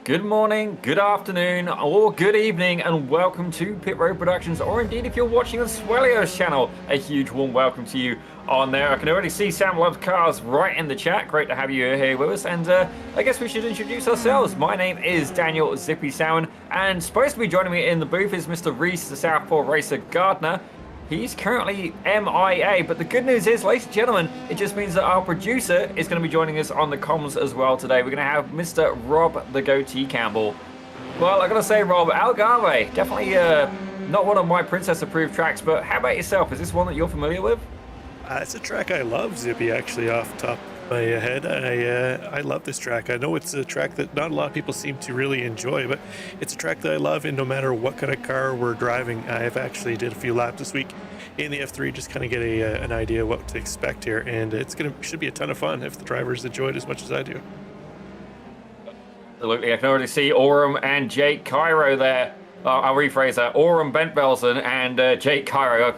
Good morning, good afternoon, or good evening, and welcome to Pit Road Productions, or indeed if you're watching on Swellio's channel, a huge warm welcome to you on there. I can already see Sam Loves Cars right in the chat. Great to have you here with us, and I guess we should introduce ourselves. My name is Daniel Zippy Salmon, and supposed to be joining me in the booth is Mr. Reese, the Southpaw Racer Gardner. He's currently MIA, but the good news is, ladies and gentlemen, it just means that our producer is going to be joining us on the comms as well today. We're going to have Mr. Rob the Goatee Campbell. Well, I got to say, Rob, Algarve, definitely not one of my princess-approved tracks, but how about yourself? Is this one that you're familiar with? It's a track I love, Zippy, actually, off the top of my head. I love this track. I know it's a track that not a lot of people seem to really enjoy, but it's a track that I love, and no matter what kind of car we're driving, I've actually did a few laps this week in the F3, just kind of get an idea what to expect here, and should be a ton of fun if the drivers enjoy it as much as I do. Absolutely, I can already see Aurum and Jake Cairo there. I'll rephrase that. Aurum Bentbelsen and Jake Cairo.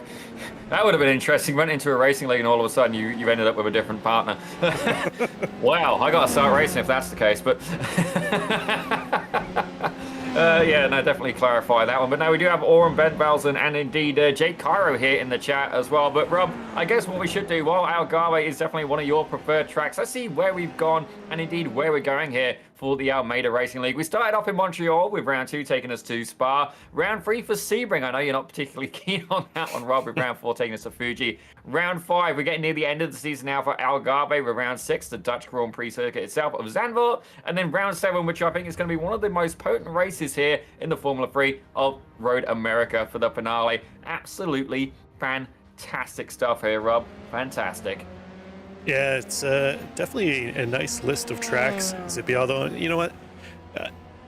That would have been interesting. Went into a racing league and all of a sudden you've ended up with a different partner. Wow, I got to start racing if that's the case. But yeah, no, definitely clarify that one. But no, we do have Aurum Bentbelsen and indeed Jake Cairo here in the chat as well. But Rob, I guess what we should do, while Algarve is definitely one of your preferred tracks, let's see where we've gone and indeed where we're going here for the Almeida Racing League. We started off in Montreal with round 2 taking us to Spa. Round 3 for Sebring. I know you're not particularly keen on that one, Rob, with round 4 taking us to Fuji. Round 5, we're getting near the end of the season now for Algarve with round 6, the Dutch Grand Prix circuit itself of Zandvoort. And then round 7, which I think is going to be one of the most potent races here in the Formula 3 of Road America for the finale. Absolutely fantastic stuff here, Rob. Fantastic. Yeah, it's definitely a nice list of tracks, Zippy, although, you know what?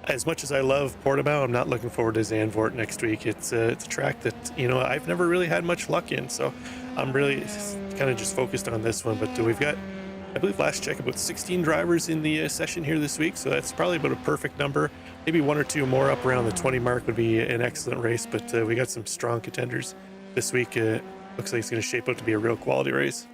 As much as I love Portimao, I'm not looking forward to Zandvoort next week. It's a track that, you know, I've never really had much luck in, so I'm really kind of just focused on this one. But we've got, I believe last check, about 16 drivers in the session here this week, so that's probably about a perfect number. Maybe 1 or 2 more up around the 20 mark would be an excellent race, but we got some strong contenders this week. Looks like it's going to shape out to be a real quality race.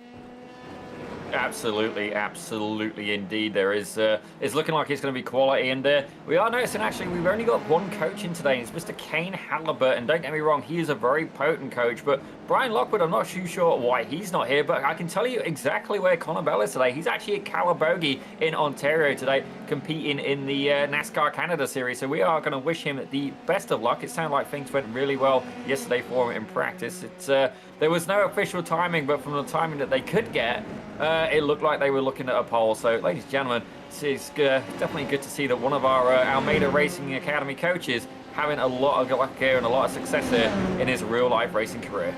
Absolutely, absolutely indeed. There is, it's looking like it's going to be quality, and we are noticing actually we've only got one coach in today, and it's Mr. Kane Halliburton. Don't get me wrong, he is a very potent coach, but Brian Lockwood, I'm not too sure why he's not here, but I can tell you exactly where Connor Bell is today. He's actually at Calabogie in Ontario today, competing in the NASCAR Canada Series, so we are going to wish him the best of luck. It sounded like things went really well yesterday for him in practice. It's there was no official timing, but from the timing that they could get, it looked like they were looking at a pole. So, ladies and gentlemen, it's definitely good to see that one of our Almeida Racing Academy coaches having a lot of luck here and a lot of success here in his real-life racing career.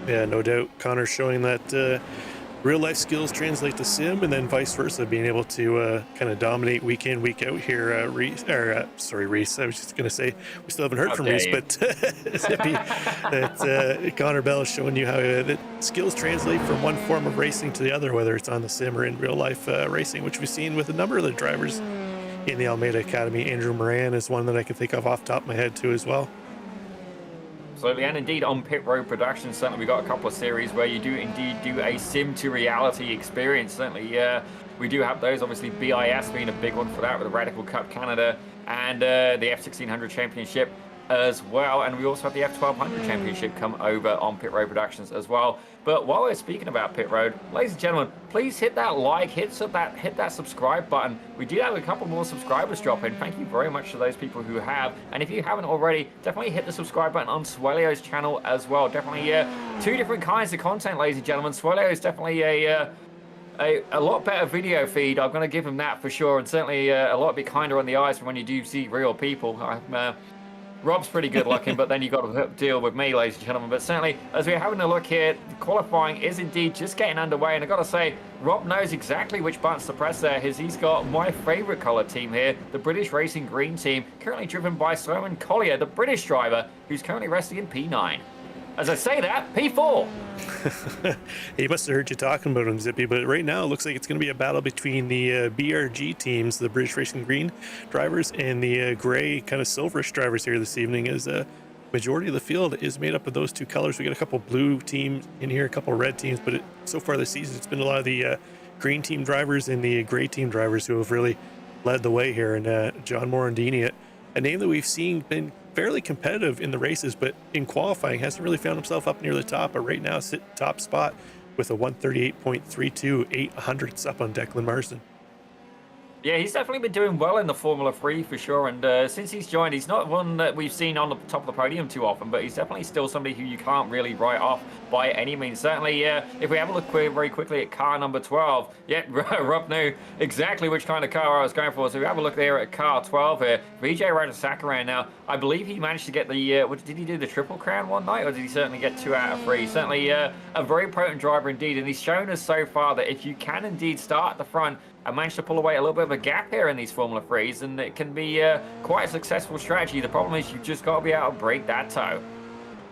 Yeah, no doubt. Connor's showing that real-life skills translate to sim, and then vice versa, being able to kind of dominate week in, week out here. Reese. I was just going to say, we still haven't heard from Reese, but Zippy, that Connor Bell is showing you how that skills translate from one form of racing to the other, whether it's on the sim or in real-life racing, which we've seen with a number of the drivers in the Almeida Academy. Andrew Moran is one that I can think of off the top of my head, too, as well. Absolutely, and indeed on Pit Road Productions, certainly we've got a couple of series where you do indeed do a sim to reality experience. Certainly, we do have those. Obviously, BIS being a big one for that with the Radical Cup Canada and the F1600 Championship as well. And we also have the F1200 Championship come over on Pit Road Productions as well. But while we're speaking about Pit Road, ladies and gentlemen, please hit that like, hit that subscribe button. We do have a couple more subscribers drop in. Thank you very much to those people who have. And if you haven't already, definitely hit the subscribe button on Swellio's channel as well. Definitely 2 different kinds of content, ladies and gentlemen. Swellio is definitely a lot better video feed. I'm going to give him that for sure. And certainly a lot bit kinder on the eyes from when you do see real people. Rob's pretty good looking, but then you've got to deal with me, ladies and gentlemen. But certainly, as we're having a look here, the qualifying is indeed just getting underway. And I've got to say, Rob knows exactly which buttons to press there. He's got my favourite colour team here, the British Racing Green team, currently driven by Simon Collier, the British driver, who's currently resting in P9. As I say that, P4. He must have heard you talking about him, Zippy, but right now it looks like it's going to be a battle between the BRG teams, the British Racing Green drivers, and the grey kind of silverish drivers here this evening, as a majority of the field is made up of those 2 colors. We got a couple blue teams in here, a couple red teams, but so far this season it's been a lot of the green team drivers and the gray team drivers who have really led the way here, and John Morandini, a name that we've seen been fairly competitive in the races, but in qualifying hasn't really found himself up near the top, but right now sit top spot with a 138.32, 800ths up on Declan Marsden. Yeah, he's definitely been doing well in the Formula 3 for sure. And since he's joined, he's not one that we've seen on the top of the podium too often, but he's definitely still somebody who you can't really write off by any means. Certainly, if we have a look very quickly at car number 12, yeah, Rob knew exactly which kind of car I was going for. So we have a look there at car 12 here. Vijay Radhasakuran now, I believe he managed to get the, did he do the Triple Crown one night, or did he certainly get 2 out of 3? Certainly a very potent driver indeed, and he's shown us so far that if you can indeed start at the front, I managed to pull away a little bit of a gap here in these Formula 3s, and it can be quite a successful strategy. The problem is you've just got to be able to break that toe.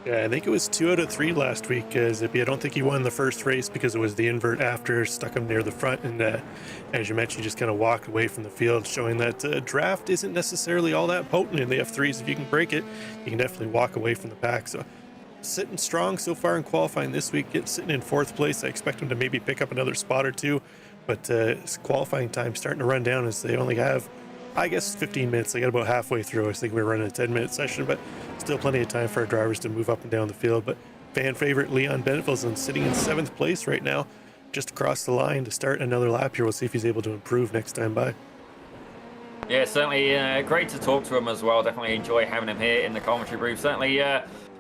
Yeah, I think it was 2 out of 3 last week, Zippy. I don't think he won the first race because it was the invert after, stuck him near the front, and as you mentioned, just kind of walked away from the field, showing that draft isn't necessarily all that potent in the F3s. If you can break it, you can definitely walk away from the pack. So sitting strong so far in qualifying this week, sitting in 4th place. I expect him to maybe pick up another spot or 2. But qualifying time starting to run down as they only have, I guess, 15 minutes. They got about halfway through. I was thinking we were running a 10-minute session, but still plenty of time for our drivers to move up and down the field. But fan favorite Leon Benetvel's sitting in 7th place right now, just across the line to start another lap here. We'll see if he's able to improve next time by. Yeah, certainly great to talk to him as well. Definitely enjoy having him here in the commentary booth. Certainly,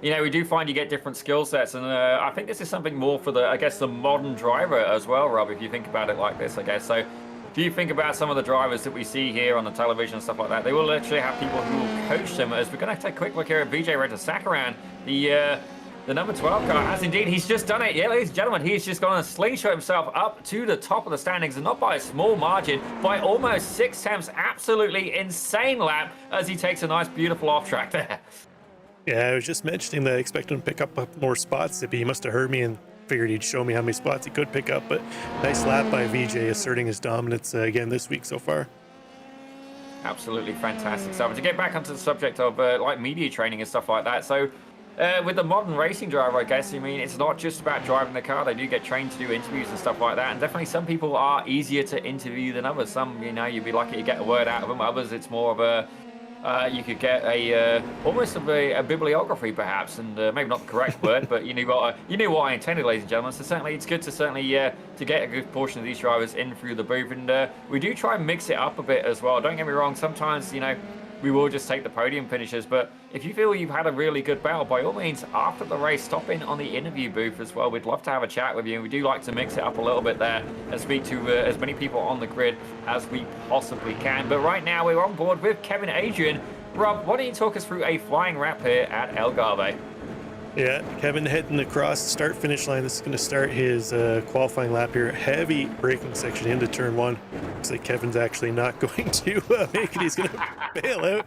you know, we do find you get different skill sets, and I think this is something more for the, I guess, the modern driver as well, Rob, if you think about it like this, I guess. So if you think about some of the drivers that we see here on the television and stuff like that, they will literally have people who will coach them. As we're going to take a quick look here at Vijay Radhasakuran, the number 12 car, as indeed he's just done it. Yeah, ladies and gentlemen, he's just gone and slingshot himself up to the top of the standings, and not by a small margin, by almost 6 tenths. Absolutely insane lap as he takes a nice, beautiful off track there. Yeah, I was just mentioning that I expect him to pick up more spots. If he must have heard me and figured he'd show me how many spots he could pick up. But nice lap by Vijay, asserting his dominance again this week so far. Absolutely fantastic stuff. To get back onto the subject of like media training and stuff like that. So with the modern racing driver, I guess, I mean, it's not just about driving the car. They do get trained to do interviews and stuff like that. And definitely some people are easier to interview than others. Some, you know, you'd be lucky to get a word out of them. Others, it's more of a you could get a almost a bibliography perhaps, and maybe not the correct word, but you knew what I intended, ladies and gentlemen. So certainly it's good to to get a good portion of these drivers in through the booth, and we do try and mix it up a bit as well. Don't get me wrong, sometimes, you know, we will just take the podium finishers, but if you feel you've had a really good battle, by all means, after the race, stop in on the interview booth as well. We'd love to have a chat with you, and we do like to mix it up a little bit there and speak to as many people on the grid as we possibly can. But right now, we're on board with Kevin Adrian. Rob, why don't you talk us through a flying wrap here at Algarve? Yeah, Kevin heading across the start-finish line. This is going to start his qualifying lap here. Heavy braking section into turn 1. Looks like Kevin's actually not going to make it. He's going to bail out.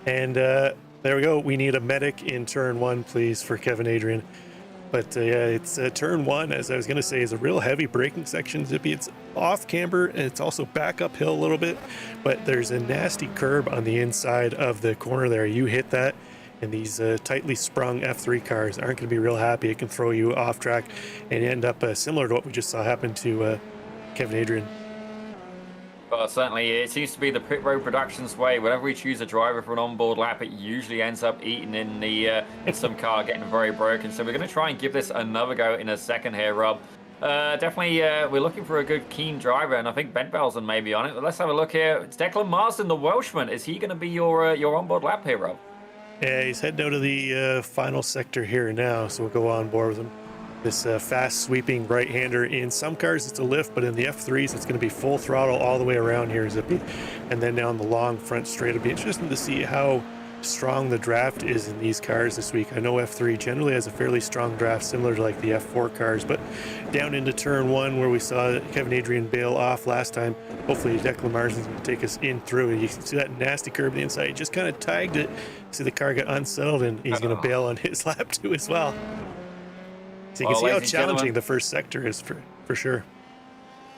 And there we go. We need a medic in turn 1, please, for Kevin Adrian. But yeah, it's turn 1, as I was going to say, is a real heavy braking section, Zippy. It's off camber, and it's also back uphill a little bit. But there's a nasty curb on the inside of the corner there. You hit that, and these tightly sprung F3 cars aren't going to be real happy. It can throw you off track and end up similar to what we just saw happen to Kevin Adrian. Well, certainly it seems to be the Pit Road Productions way. Whenever we choose a driver for an onboard lap, it usually ends up eating in some car getting very broken. So we're going to try and give this another go in a second here, Rob. Definitely, we're looking for a good, keen driver, and I think Ben Belson may be on it. But let's have a look here. It's Declan Marsden, the Welshman. Is he going to be your onboard lap here, Rob? Yeah, he's heading out of the final sector here now, so we'll go on board with him. This fast sweeping right-hander. In some cars it's a lift, but in the F3s it's going to be full throttle all the way around here, Zippy. And then down the long front straight. It'll be interesting to see how strong the draft is in these cars this week. I know F3 generally has a fairly strong draft, similar to like the F4 cars, but down into turn 1 where we saw Kevin Adrian bail off last time, hopefully Declan Marsden's going to take us in through. And you can see that nasty curb on the inside. He just kind of tagged it. See the car get unsettled, and he's going to bail on his lap too as well. So you can see how challenging the first sector is for sure.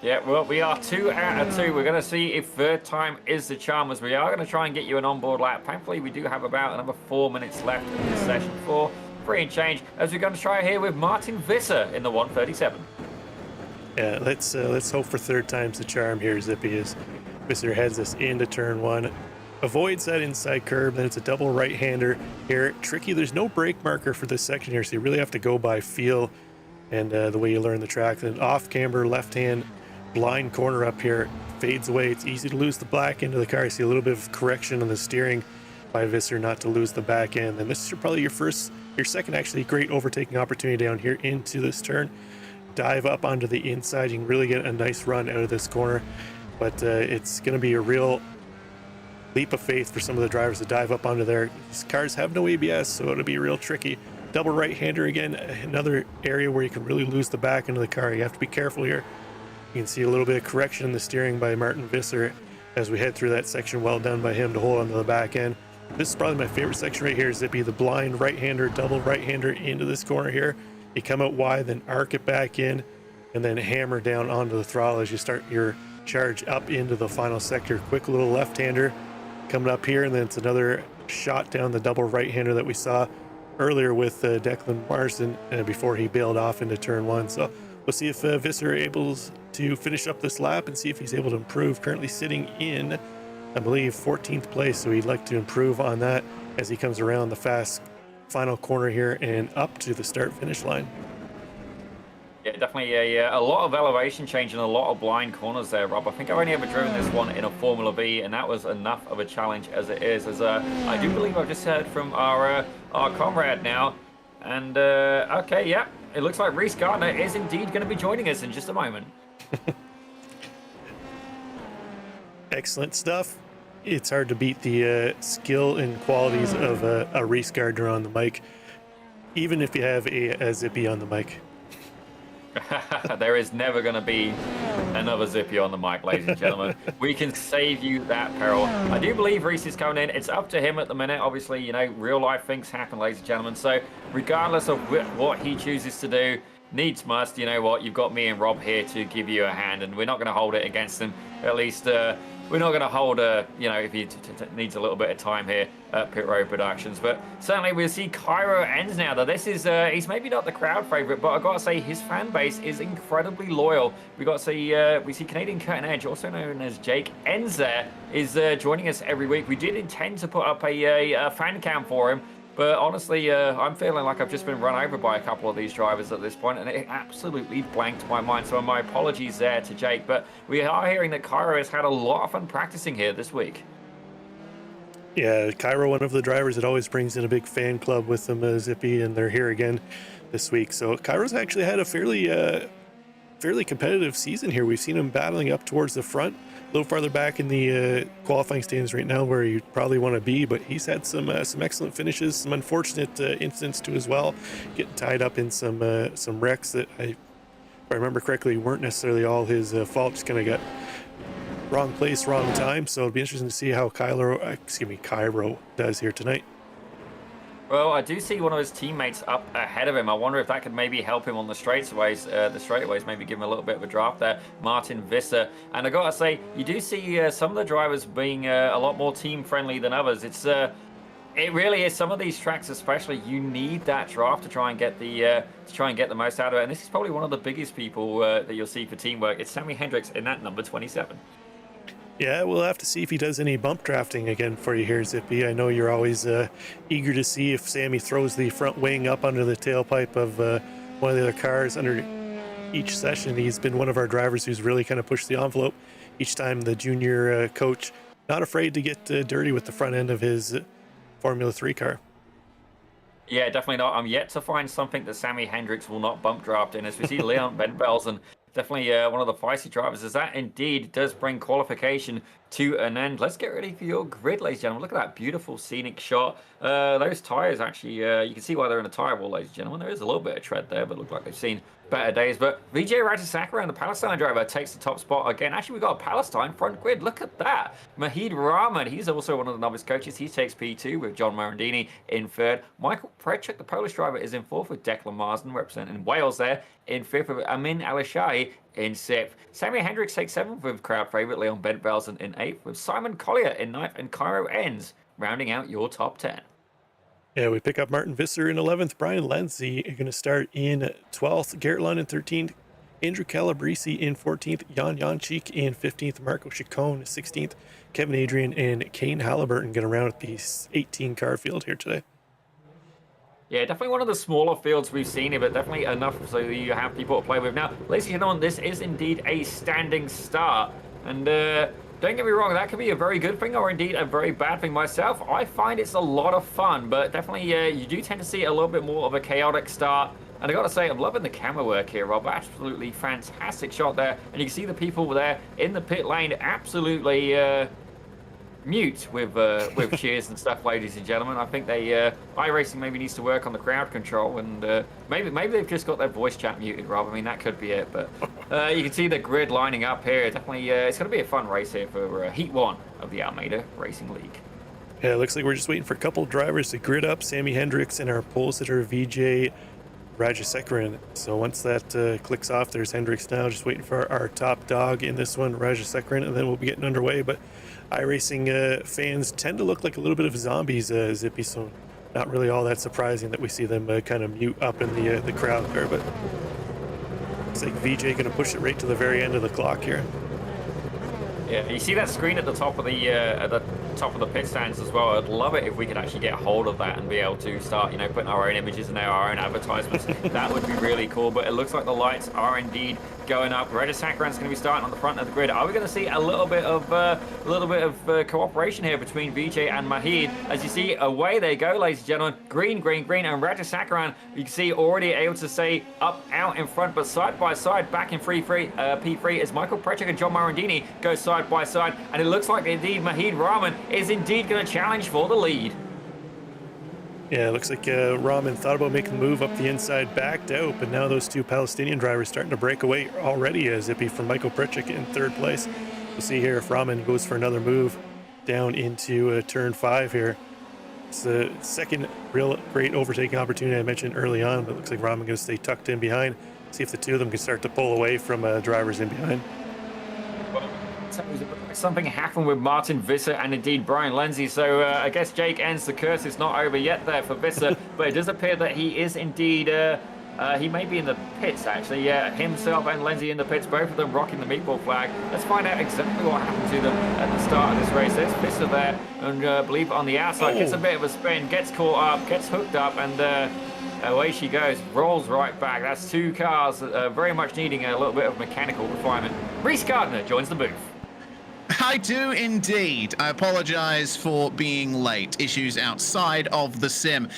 Yeah, well, we are 2 out of 2. We're going to see if third time is the charm, as we are going to try and get you an onboard lap. Thankfully, we do have about another 4 minutes left in this session for free and change, as we're going to try here with Martin Visser in the 137. Yeah, let's hope for third time's the charm here, Zippy. Is Visser heads us into turn one, avoids that inside curb, then it's a double right-hander here. Tricky, there's no brake marker for this section here, so you really have to go by feel and the way you learn the track. Then off camber, left hand, blind corner up here, fades away. It's easy to lose the back end of the car. You see a little bit of correction on the steering by Visser not to lose the back end. And this is probably your second actually great overtaking opportunity down here into this turn. Dive up onto the inside. You can really get a nice run out of this corner, but it's going to be a real leap of faith for some of the drivers to dive up onto there. These cars have no ABS, so it'll be real tricky. Double right-hander again, another area where you can really lose the back end of the car. You have to be careful here. You can see a little bit of correction in the steering by Martin Visser as we head through that section. Well done by him to hold onto the back end. This is probably my favorite section right here. Zippy, the blind right-hander, double right-hander into this corner here. You come out wide, then arc it back in, and then hammer down onto the throttle as you start your charge up into the final sector. Quick little left-hander coming up here, and then it's another shot down the double right-hander that we saw earlier with Declan Marsden before he bailed off into turn one. So we'll see if Visser able to finish up this lap and see if he's able to improve. Currently sitting in, I believe, 14th place, so he'd like to improve on that as he comes around the fast final corner here and up to the start finish line. Yeah, definitely a lot of elevation change and a lot of blind corners there, Rob. I think I've only ever driven this one in a Formula B, and that was enough of a challenge as it is. As I do believe I've just heard from our comrade now, and okay, yeah, it looks like Reese Gardner is indeed going to be joining us in just a moment. Excellent stuff. It's hard to beat the skill and qualities of a Reese Gardner on the mic, even if you have a Zippy on the mic. There is never going to be another Zippy on the mic, ladies and gentlemen. We can save you that peril. I do believe Reese is coming in. It's up to him at the minute. Obviously, you know, real life things happen, ladies and gentlemen. So regardless of what he chooses to do, needs must, you know what, you've got me and Rob here to give you a hand, and we're not going to hold it against him. At least we're not going to hold you know, if he needs a little bit of time here at Pit Road Productions. But certainly we'll see Cairo Ends now. Though this is he's maybe not the crowd favorite, but I've got to say his fan base is incredibly loyal. We got to see we see Canadian Cutting Edge, also known as Jake Ends, there is joining us every week. We did intend to put up a fan cam for him, but honestly, I'm feeling like I've just been run over by a couple of these drivers at this point, and it absolutely blanked my mind. So my apologies there to Jake, but we are hearing that Cairo has had a lot of fun practicing here this week. Yeah, Cairo, one of the drivers that always brings in a big fan club with them, Zippy, and they're here again this week. So Cairo's actually had a fairly competitive season here. We've seen him battling up towards the front, a little farther back in the qualifying standings right now where you probably want to be, but he's had some excellent finishes, some unfortunate incidents too as well, getting tied up in some wrecks that if I remember correctly weren't necessarily all his fault, just kind of got wrong place, wrong time. So it'll be interesting to see how Cairo does here tonight. Well, I do see one of his teammates up ahead of him. I wonder if that could maybe help him on the straightaways, maybe give him a little bit of a draft there, Martin Visser. And I got to say, you do see some of the drivers being a lot more team friendly than others. It really is. Some of these tracks, especially, you need that draft to try and get the most out of it. And this is probably one of the biggest people that you'll see for teamwork. It's Sammy Hendricks in that number 27. Yeah, we'll have to see if he does any bump drafting again for you here, Zippy. I know you're always eager to see if Sammy throws the front wing up under the tailpipe of one of the other cars under each session. He's been one of our drivers who's really kind of pushed the envelope each time. The junior coach, not afraid to get dirty with the front end of his Formula 3 car. Yeah, definitely not. I'm yet to find something that Sammy Hendricks will not bump draft in. As we see Leon Benbelsen, definitely one of the feisty drivers, as that indeed does bring qualification to an end. Let's get ready for your grid, ladies and gentlemen. Look at that beautiful scenic shot. Those tires actually, you can see why they're in a tire wall, ladies and gentlemen. There is a little bit of tread there, but look like they've seen better days. But Vijay Ratasakaran, the Palestine driver, takes the top spot again. Actually, we've got a Palestine front grid. Look at that. Mahid Rahman, he's also one of the novice coaches. He takes P2 with John Morandini in third. Michael Prechuk, the Polish driver, is in fourth with Declan Marsden, representing Wales there. In fifth with Amin Alishai in sixth. Sammy Hendricks takes seventh with crowd favourite Leon Bentvelsen in eighth, with Simon Collier in ninth, and Cairo Ends rounding out your top 10. Yeah, we pick up Martin Visser in 11th. Brian Lenzi going to start in 12th. Garrett Lund in 13th. Andrew Calabrese in 14th, Jan Janchik in 15th, Marco Chacon 16th, Kevin Adrian and Kane Halliburton get around at the 18 car field here today. Yeah, definitely one of the smaller fields we've seen here, but definitely enough so you have people to play with. Now, ladies and gentlemen, this is indeed a standing start. And don't get me wrong, that could be a very good thing or indeed a very bad thing. Myself, I find it's a lot of fun, but definitely you do tend to see a little bit more of a chaotic start. And I got to say, I'm loving the camera work here, Rob. Absolutely fantastic shot there. And you can see the people there in the pit lane absolutely mute with cheers and stuff, ladies and gentlemen. I think iRacing maybe needs to work on the crowd control, and maybe they've just got their voice chat muted, Rob. I mean, that could be it, but you can see the grid lining up here. Definitely, it's going to be a fun race here for Heat 1 of the Almeida Racing League. Yeah, it looks like we're just waiting for a couple drivers to grid up. Sammy Hendricks and our pole sitter, VJ Rajasekharan. So once that clicks off, there's Hendricks now, just waiting for our top dog in this one, Rajasekharan, and then we'll be getting underway. But iRacing fans tend to look like a little bit of zombies, Zippy, so not really all that surprising that we see them kind of mute up in the crowd there. But it's like VJ going to push it right to the very end of the clock here. Yeah, you see that screen at the top of the pit stands as well. I'd love it if we could actually get a hold of that and be able to start, putting our own images in there, our own advertisements. That would be really cool. But it looks like the lights are indeed going up. Rajasekharan's going to be starting on the front of the grid. Are we going to see a little bit of cooperation here between VJ and Mahid? As you see, away they go, ladies and gentlemen. Green, green, green, and Rajasekharan, you can see already able to stay out in front, but side by side, back in P3 as Michael Prechik and John Morandini go side by side, and it looks like indeed Mahid Rahman is indeed going to challenge for the lead. Yeah, it looks like Rahman thought about making the move up the inside, backed out, but now those two Palestinian drivers starting to break away already, Zippy, from Michael Prechik in third place. We'll see here if Rahman goes for another move down into turn 5 here. It's the second real great overtaking opportunity I mentioned early on, but it looks like Rahman going to stay tucked in behind, see if the two of them can start to pull away from drivers in behind. Something happened with Martin Visser and indeed Brian Lenzi, so I guess Jake ends the curse. It's not over yet there for Visser, but it does appear that he is indeed he may be in the pits actually. Yeah, himself and Lenzi in the pits, both of them rocking the meatball flag. Let's find out exactly what happened to them at the start of this race. There's Visser there, and I believe on the outside gets a bit of a spin, gets caught up, gets hooked up, and away she goes, rolls right back. That's two cars very much needing a little bit of mechanical refinement. Reese Gardner joins the booth. I do indeed. I apologize for being late. Issues outside of the sim.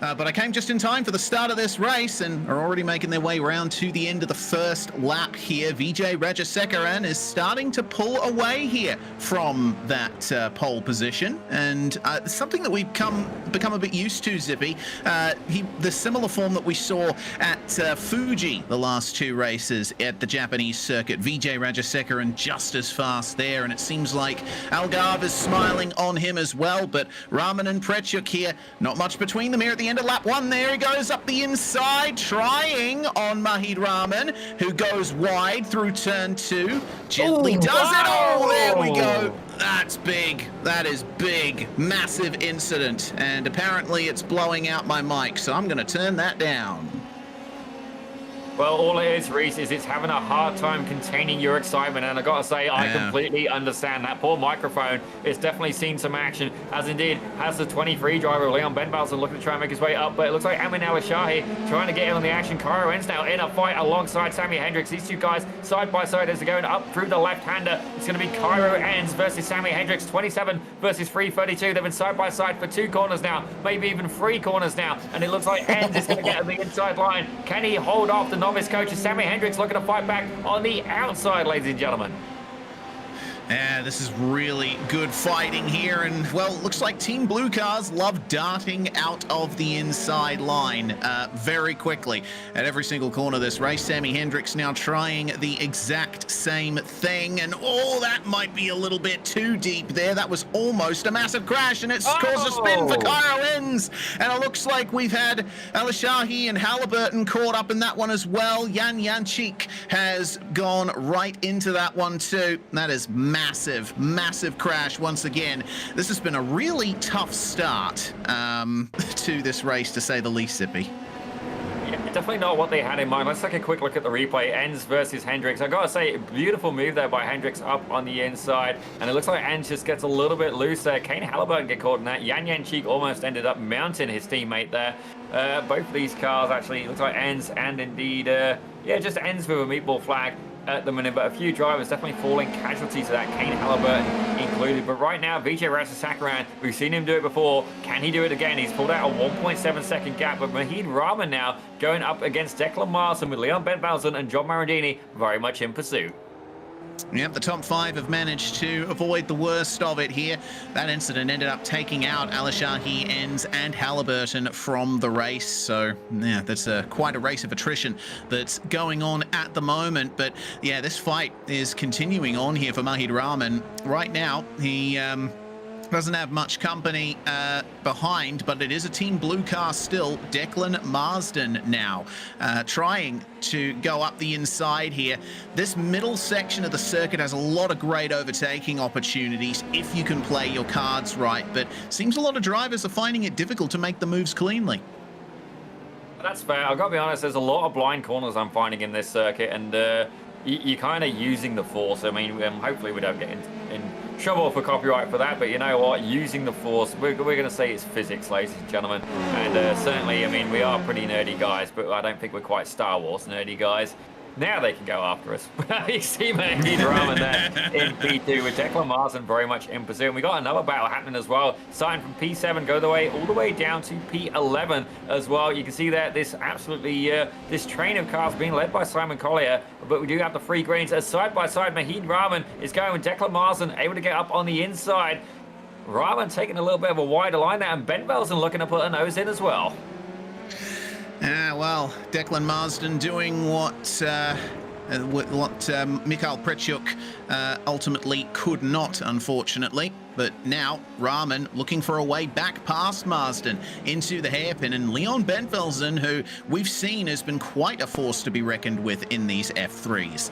But I came just in time for the start of this race and are already making their way around to the end of the first lap here. VJ Rajasekharan is starting to pull away here from that pole position. And something that we've become a bit used to, Zippy, the similar form that we saw at Fuji the last two races at the Japanese circuit. VJ Rajasekharan just as fast there, and it seems like Algarve is smiling on him as well. But Rahman and Prechuk here, not much between them here at the end of lap 1. There he goes up the inside, trying on Mahid Rahman, who goes wide through turn 2. Gently does it. Oh, there we go. That's big. That is big. Massive incident. And apparently it's blowing out my mic, so I'm going to turn that down. Well, all it is, Reese, is it's having a hard time containing your excitement, and I gotta say, I completely understand that. Poor microphone is definitely seen some action, as indeed has the 23 driver, Leon Benbalson, looking to try and make his way up, but it looks like Amin Al-Shahi trying to get in on the action. Cairo Enns now in a fight alongside Sammy Hendricks. These two guys side by side as they're going up through the left-hander. It's going to be Cairo Enns versus Sammy Hendricks, 27 versus 332. They've been side by side for 2 corners now, maybe even 3 corners now, and it looks like Enns is going to get on the inside line. Can he hold off the novice coach? Sammy Hendricks looking to fight back on the outside, ladies and gentlemen. Yeah, this is really good fighting here, and well, looks like Team Blue Cars love darting out of the inside line very quickly at every single corner of this race. Sammy Hendricks now trying the exact same thing, and that might be a little bit too deep there. That was almost a massive crash, and it's caused a spin for Cairo Enns, and it looks like we've had Al-Shahi and Halliburton caught up in that one as well. Jan Janchik has gone right into that one too. That is massive crash once again. This has been a really tough start to this race, to say the least, Zippy. Yeah, definitely not what they had in mind. Let's take a quick look at the replay. Enz versus Hendricks. I gotta say, beautiful move there by Hendricks up on the inside. And it looks like Enz just gets a little bit loose there. Kane Halliburton get caught in that. Yan Cheek almost ended up mounting his teammate there. Both of these cars actually, looks like Enz and indeed, yeah, just Enz with a meatball flag at the minute, but a few drivers definitely falling casualty to that, Kane Halliburton included. But right now, VJ Ratasakaran, we've seen him do it before. Can he do it again? He's pulled out a 1.7 second gap, but Mahid Rahman now going up against Declan Marsden with Leon Bentvelsen and John Morandini very much in pursuit. Yep, the top 5 have managed to avoid the worst of it here. That incident ended up taking out Alashahi, Enz, and Halliburton from the race. So, yeah, that's quite a race of attrition that's going on at the moment. But, yeah, this fight is continuing on here for Mahid Rahman. Right now, he doesn't have much company behind, but it is a Team Blue car still. Declan Marsden now trying to go up the inside here. This middle section of the circuit has a lot of great overtaking opportunities if you can play your cards right, but seems a lot of drivers are finding it difficult to make the moves cleanly. That's fair. I've got to be honest, there's a lot of blind corners I'm finding in this circuit, and you're kind of using the force. I mean, hopefully we don't get in trouble for copyright for that, but you know what, using the force, we're going to say it's physics, ladies and gentlemen. And certainly, I mean, we are pretty nerdy guys, but I don't think we're quite Star Wars nerdy guys. Now they can go after us. You see Mahid Rahman there in P2 with Declan Marsden very much in pursuit. And we got another battle happening as well. Starting from P7, go all the way down to P11 as well. You can see that this absolutely, this train of cars being led by Simon Collier. But we do have the free greens as side by side. Mahid Rahman is going with Declan Marsden, able to get up on the inside. Rahman taking a little bit of a wider line there, and Bentvelsen looking to put a nose in as well. Well, Declan Marsden doing what Mikhail Prechuk ultimately could not, unfortunately. But now Rahman looking for a way back past Marsden into the hairpin, and Leon Bentvelsen, who we've seen has been quite a force to be reckoned with in these F3s,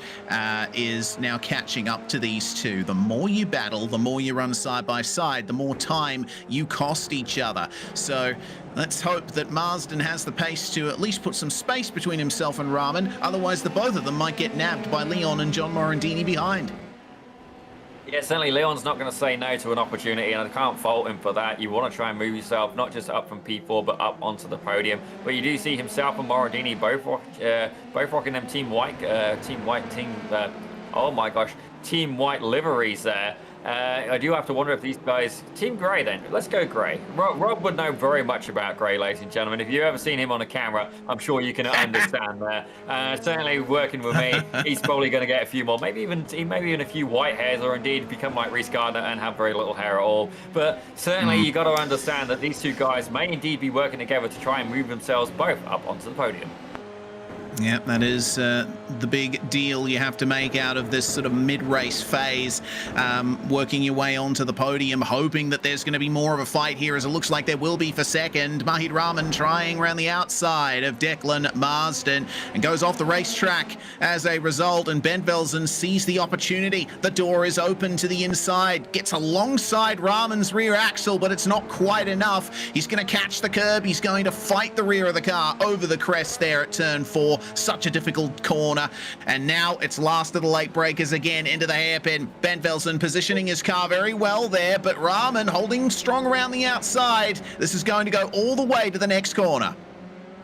is now catching up to these two. The more you battle, the more you run side by side, the more time you cost each other. So let's hope that Marsden has the pace to at least put some space between himself and Rahman. Otherwise, the both of them might get nabbed by Leon and John Morandini behind. Yeah, certainly Leon's not going to say no to an opportunity, and I can't fault him for that. You want to try and move yourself, not just up from P4, but up onto the podium. But you do see himself and Morandini both rocking them Team White liveries there. I do have to wonder if these guys... Team Grey then. Let's go Grey. Rob would know very much about Grey, ladies and gentlemen. If you've ever seen him on a camera, I'm sure you can understand there. Certainly working with me, he's probably going to get a few more. Maybe even a few white hairs, or indeed become like Reece Gardner and have very little hair at all. But certainly you got to understand that these two guys may indeed be working together to try and move themselves both up onto the podium. Yeah, that is the big deal you have to make out of this sort of mid-race phase, working your way onto the podium, hoping that there's going to be more of a fight here, as it looks like there will be for second. Mahid Rahman trying around the outside of Declan Marsden and goes off the racetrack as a result, and Bentvelsen sees the opportunity. The door is open to the inside, gets alongside Rahman's rear axle, but it's not quite enough. He's going to catch the curb. He's going to fight the rear of the car over the crest there at turn 4. Such a difficult corner, and now it's last of the late breakers again into the hairpin. Bentvelsen positioning his car very well there, but Rahman holding strong around the outside. This is going to go all the way to the next corner.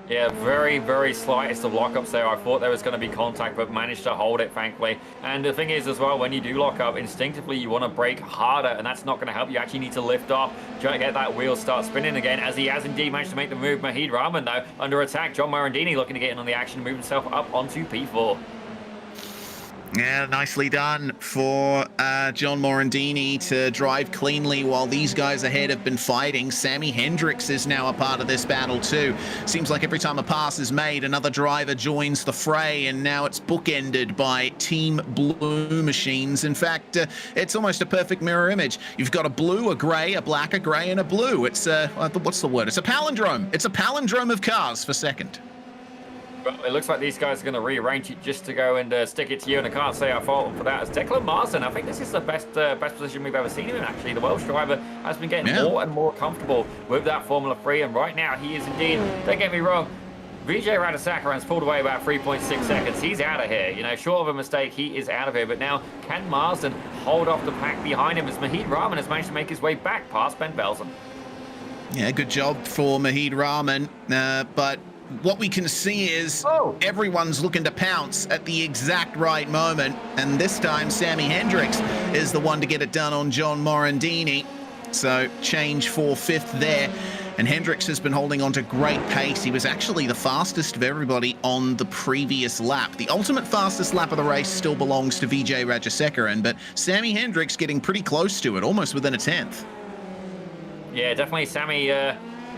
Yeah, very, very slightest of lockups there. I thought there was going to be contact, but managed to hold it, thankfully. And the thing is as well, when you do lock up, instinctively you want to brake harder, and that's not going to help. You actually need to lift off, try to get that wheel start spinning again, as he has indeed managed to make the move. Mahid Rahman, though, under attack. John Morandini looking to get in on the action, move himself up onto P4. Yeah, nicely done for John Morandini to drive cleanly while these guys ahead have been fighting. Sammy Hendricks is now a part of this battle too. Seems like every time a pass is made, another driver joins the fray, and now it's bookended by Team Blue machines. In fact, it's almost a perfect mirror image. You've got a blue, a grey, a black, a grey, and a blue. It's what's the word? It's a palindrome. It's a palindrome of cars for second. Well, it looks like these guys are going to rearrange it just to go and stick it to you, and I can't say I fault them for that. As Declan Marsden, I think this is the best position we've ever seen him in, actually. The Welsh driver has been getting more and more comfortable with that Formula 3, and right now he is indeed, don't get me wrong, Vijay Radhasakar's pulled away about 3.6 seconds. He's out of here. You know, short of a mistake, he is out of here. But now, can Marsden hold off the pack behind him as Mahid Rahman has managed to make his way back past Ben Belson? Yeah, good job for Mahid Rahman. But what we can see is everyone's looking to pounce at the exact right moment. And this time, Sammy Hendricks is the one to get it done on John Morandini. So change for 5th there. And Hendricks has been holding on to great pace. He was actually the fastest of everybody on the previous lap. The ultimate fastest lap of the race still belongs to Vijay Rajasekaran, but Sammy Hendricks getting pretty close to it, almost within a 10th. Yeah, definitely Sammy.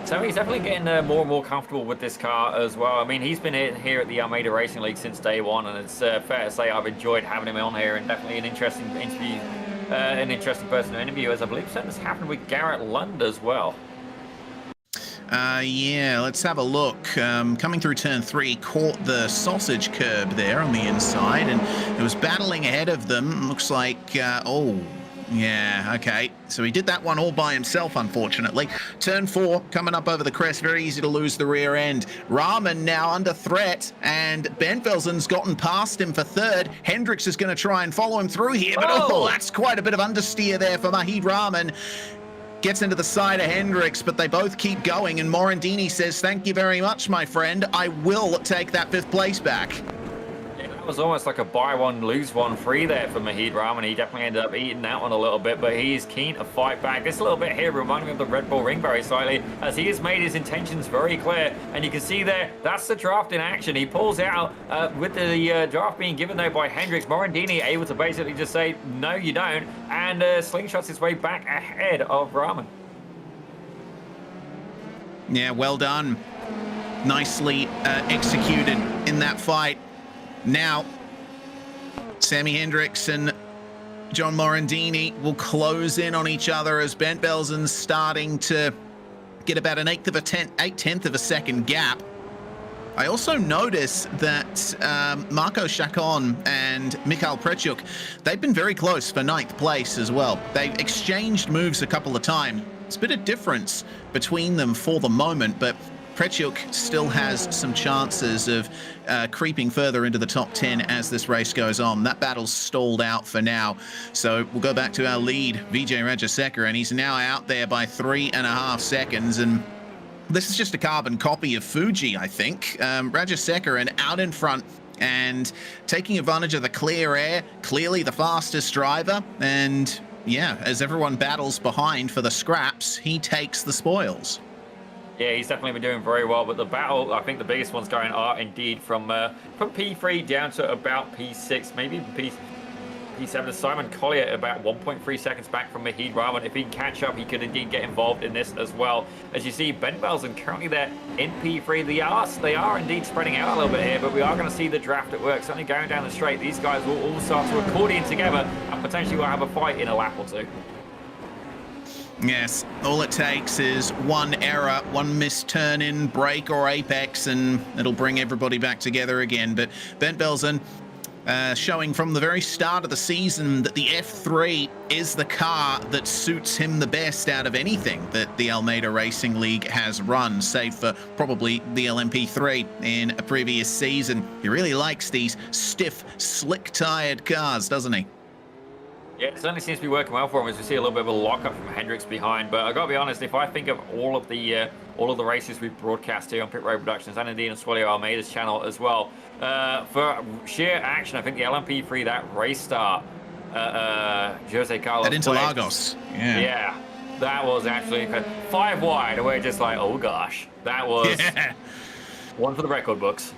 Sammy's definitely getting more and more comfortable with this car as well. I mean, he's been here at the Almeida Racing League since day one, and it's fair to say I've enjoyed having him on here, and definitely an interesting interview, an interesting person to interview, as I believe something has happened with Garrett Lund as well. Yeah, let's have a look. Coming through turn 3, caught the sausage curb there on the inside, and it was battling ahead of them. Looks like, oh, yeah, okay. So he did that one all by himself, unfortunately. Turn 4, coming up over the crest, very easy to lose the rear end. Rahman now under threat, and Ben Velsen's gotten past him for 3rd. Hendricks is going to try and follow him through here, but that's quite a bit of understeer there for Mahid Rahman. Gets into the side of Hendricks, but they both keep going, and Morandini says, thank you very much, my friend. I will take that 5th place back. Yeah, that was almost like a buy one, lose one free there for Mahid Rahman. He definitely ended up eating that one a little bit, but he's keen to fight back. This little bit here reminding me of the Red Bull Ring very slightly, as he has made his intentions very clear. And you can see there, that's the draft in action. He pulls out with the draft being given there by Hendricks. Morandini able to basically just say, no, you don't, and slingshots his way back ahead of Rahman. Yeah, well done. Nicely executed in that fight. Now, Sammy Hendricks and John Morandini will close in on each other as Ben Belsen's starting to get about an 8/10 of a second gap. I also notice that Marco Chacon and Mikhail Prechuk, they've been very close for 9th place as well. They've exchanged moves a couple of times. It's a bit of difference between them for the moment, but Prechuk still has some chances of creeping further into the top 10 as this race goes on. That battle's stalled out for now. So we'll go back to our lead, Vijay Rajasekaran, and he's now out there by 3.5 seconds. And this is just a carbon copy of Fuji, I think. Rajasekaran out in front and taking advantage of the clear air, clearly the fastest driver. And yeah, as everyone battles behind for the scraps, he takes the spoils. Yeah, he's definitely been doing very well, but the battle, I think the biggest ones going are indeed from P3 down to about P6, maybe even P7. Simon Collier about 1.3 seconds back from Mahid Rahman. If he can catch up, he could indeed get involved in this as well. As you see, Ben Belsen currently there in P3. They are indeed spreading out a little bit here, but we are going to see the draft at work. Certainly going down the straight, these guys will all start to accordion together and potentially will have a fight in a lap or two. Yes, all it takes is one error, one missed turn in, brake or apex, and it'll bring everybody back together again. But Ben Belsen showing from the very start of the season that the F3 is the car that suits him the best out of anything that the Almeida Racing League has run, save for probably the LMP3 in a previous season. He really likes these stiff, slick-tired cars, doesn't he? Yeah, it certainly seems to be working well for him as we see a little bit of a lockup from Hendricks behind. But I got to be honest, if I think of all of the races we've broadcast here on Pit Road Productions and indeed on Suelio Almeida's channel as well, for sheer action, I think the LMP3, that race start, Jose Carlos at Interlagos, yeah, that was actually 5 wide, and we're just like, oh gosh, that was one for the record books.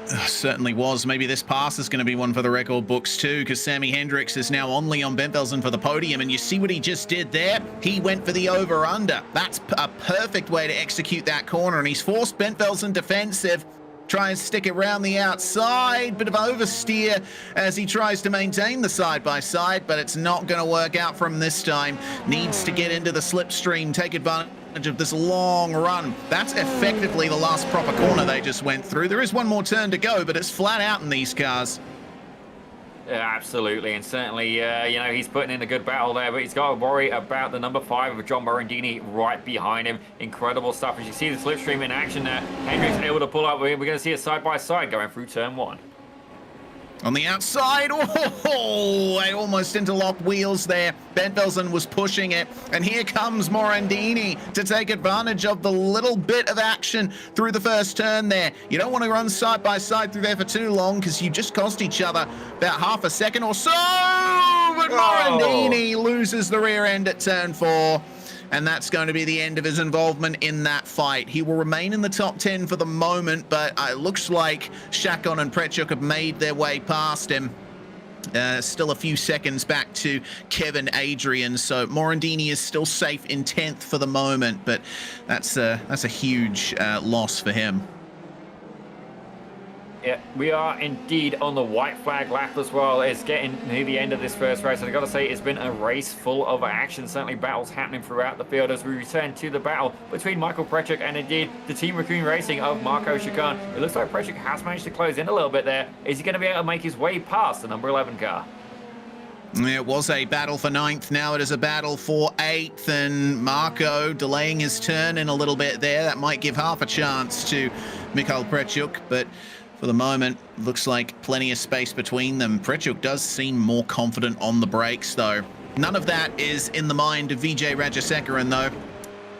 Certainly was. Maybe this pass is going to be one for the record books too, because Sammy Hendricks is now on Leon Ben Belsen for the podium, and you see what he just did there? He went for the over-under. That's a perfect way to execute that corner, and he's forced Ben Belsen defensive. Try and stick it around the outside. Bit of oversteer as he tries to maintain the side-by-side, but it's not going to work out for him this time. Needs to get into the slipstream, take advantage of this long run. That's effectively the last proper corner they just went through. There is one more turn to go, but it's flat out in these cars. Yeah, absolutely, and certainly, you know, he's putting in a good battle there, but he's got to worry about the number 5 of John Morandini right behind him. Incredible stuff. As you see the slipstream in action there, Hendricks able to pull up. We're going to see a side-by-side going through turn 1. On the outside, oh, they almost interlocked wheels there. Bentvelsen was pushing it, and here comes Morandini to take advantage of the little bit of action through the first turn there. You don't want to run side by side through there for too long because you just cost each other about half a second or so. But Morandini loses the rear end at turn 4. And that's going to be the end of his involvement in that fight. He will remain in the top 10 for the moment, but it looks like Chacon and Prechuk have made their way past him. Still a few seconds back to Kevin Adrian, so Morandini is still safe in 10th for the moment, but that's a huge loss for him. Yeah, we are indeed on the white flag lap as well. It's getting near the end of this first race. And I've got to say, it's been a race full of action. Certainly battles happening throughout the field as we return to the battle between Michael Prechuk and indeed the Team Raccoon Racing of Marco Chacon. It looks like Prechuk has managed to close in a little bit there. Is he going to be able to make his way past the number 11 car? It was a battle for 9th. Now it is a battle for 8th, and Marco delaying his turn in a little bit there. That might give half a chance to Mikhail Prechuk, but for the moment, looks like plenty of space between them. Prechuk does seem more confident on the brakes, though. None of that is in the mind of Vijay Rajasekaran, though.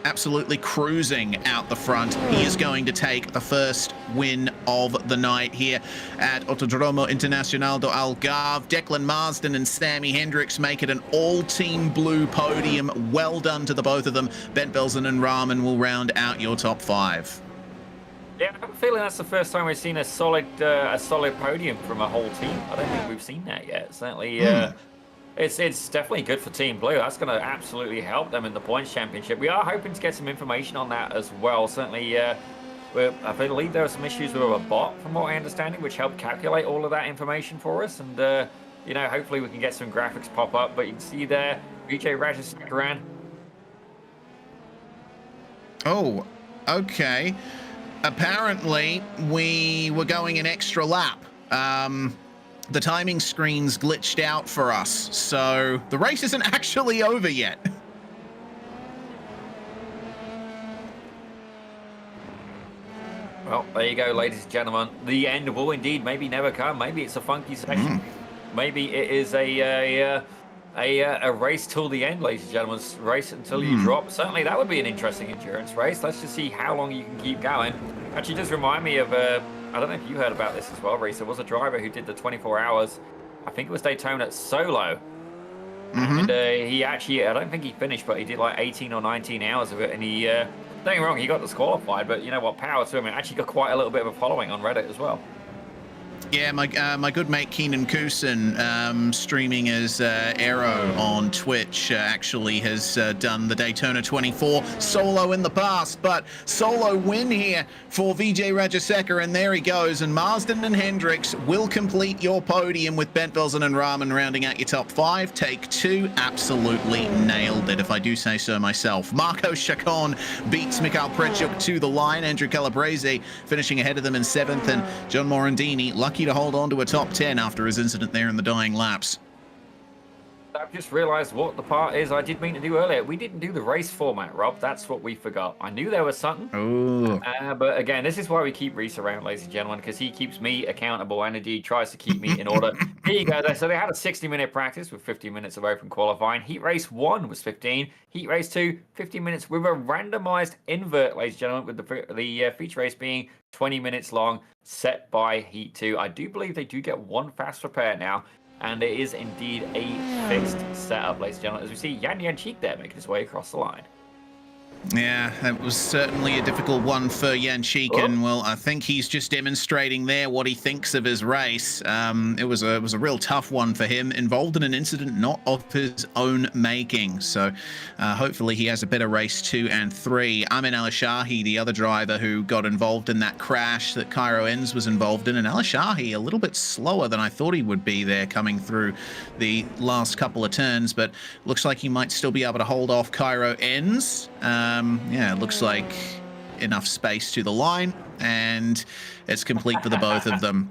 Absolutely cruising out the front. He is going to take the first win of the night here at Autodromo Internacional do Algarve. Declan Marsden and Sammy Hendricks make it an all-team blue podium. Well done to the both of them. Bentvelsen and Rahman will round out your top 5. Yeah, I have a feeling that's the first time we've seen a solid podium from a whole team. I don't think we've seen that yet. Certainly, it's definitely good for Team Blue. That's going to absolutely help them in the points championship. We are hoping to get some information on that as well. Certainly, I believe there were some issues with a bot, from what I understand, which helped calculate all of that information for us. And you know, hopefully we can get some graphics pop up. But you can see there, Vijay Rajasekaran. Oh, okay. Apparently, we were going an extra lap. The timing screen's glitched out for us, so the race isn't actually over yet. Well, there you go, ladies and gentlemen. The end will indeed maybe never come. Maybe it's a funky session. Maybe it is a race till the end, ladies and gentlemen. Race until you drop. Certainly, that would be an interesting endurance race. Let's just see how long you can keep going. Actually, does remind me of, I don't know if you heard about this as well, Reese. There was a driver who did the 24 hours. I think it was Daytona solo. And he actually, I don't think he finished, but he did like 18 or 19 hours of it. And he, don't get me wrong, he got disqualified, but you know what, power to him. It actually got quite a little bit of a following on Reddit as well. Yeah, my good mate Keenan Kusin, streaming as Aero on Twitch, actually has done the Daytona 24 solo in the past, but solo win here for Vijay Rajasekaran, and there he goes. And Marsden and Hendricks will complete your podium with Bentvelsen and Rahman rounding out your top 5. Take 2, absolutely nailed it, if I do say so myself. Marco Chacon beats Mikhail Prechuk to the line. Andrew Calabrese finishing ahead of them in 7th, and John Morandini lucky to hold on to a top 10 after his incident there in the dying laps. I've just realised what the part is I did mean to do earlier. We didn't do the race format, Rob. That's what we forgot. I knew there was something. But again, this is why we keep Reese around, ladies and gentlemen, because he keeps me accountable and indeed tries to keep me in order. Here you go. So they had a 60-minute practice with 50 minutes of open qualifying. Heat race 1 was 15. Heat race 2, 15 minutes with a randomised invert, ladies and gentlemen, with the feature race being 20 minutes long, set by Heat 2. I do believe they do get one fast repair now. And it is indeed a fixed setup, ladies and gentlemen, as we see Jan Janchik there making his way across the line. Yeah, that was certainly a difficult one for Janchik, and well, I think he's just demonstrating there what he thinks of his race. It was a real tough one for him, involved in an incident not of his own making. So hopefully he has a better race 2 and 3. Amin Al-Shahi, the other driver who got involved in that crash that Cairo Enns was involved in, and Al-Shahi a little bit slower than I thought he would be there coming through the last couple of turns, but looks like he might still be able to hold off Cairo Enns. Yeah, it looks like enough space to the line, and it's complete for the both of them.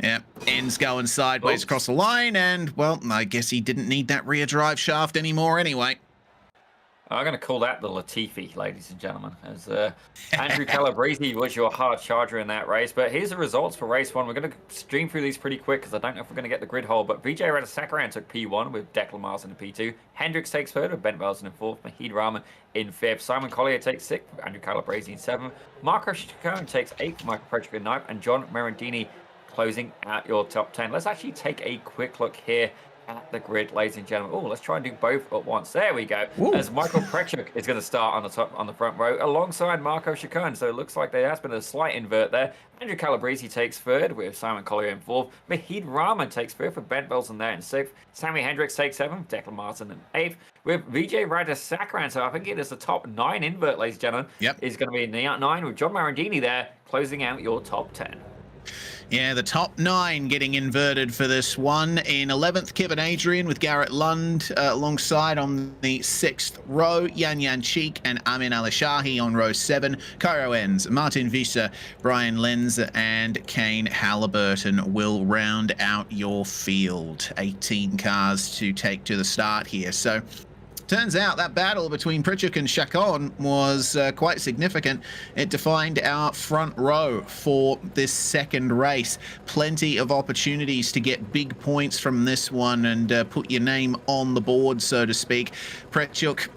Yeah, ends going sideways across the line, and, well, I guess he didn't need that rear drive shaft anymore anyway. I'm going to call that the Latifi, ladies and gentlemen, as Andrew Calabrese was your hard charger in that race. But here's the results for race 1. We're going to stream through these pretty quick because I don't know if we're going to get the grid hole. But Vijay Radhasakuran took P1 with Declan Miles in the P2. Hendricks takes 3rd with Bent Belson in 4th. Mahid Rahman in 5th. Simon Collier takes 6th with Andrew Calabrese in 7th. Marco Chacon takes 8th. Michael Pretrick in 9th. And John Merendini closing out your top 10. Let's actually take a quick look here at the grid, ladies and gentlemen. Oh, let's try and do both at once. There we go. Ooh. As Michael Prechuk is going to start on the front row alongside Marco Chacon. So it looks like there has been a slight invert there. Andrew Calabrese takes 3rd with Simon Collier in 4th. Mahid Rahman takes 5th with Bent Belson there in 6th. Sammy Hendricks takes 7th. Declan Martin in 8th with Vijay Radhasakuran. So I think it is the top 9 invert, ladies and gentlemen. Yep. Is going to be in the 9 with John Marandini there closing out your top 10. Yeah, the top 9 getting inverted for this one. In 11th, Kevin Adrian with Garrett Lund alongside on the 6th row. Yan Yan Cheek and Amin Alishahi on row 7. Cairo Ends, Martin Visa, Brian Lenz and Kane Halliburton will round out your field. 18 cars to take to the start here. So turns out that battle between Pritchuk and Chacon was quite significant. It defined our front row for this second race. Plenty of opportunities to get big points from this one and put your name on the board, so to speak. Pritchuk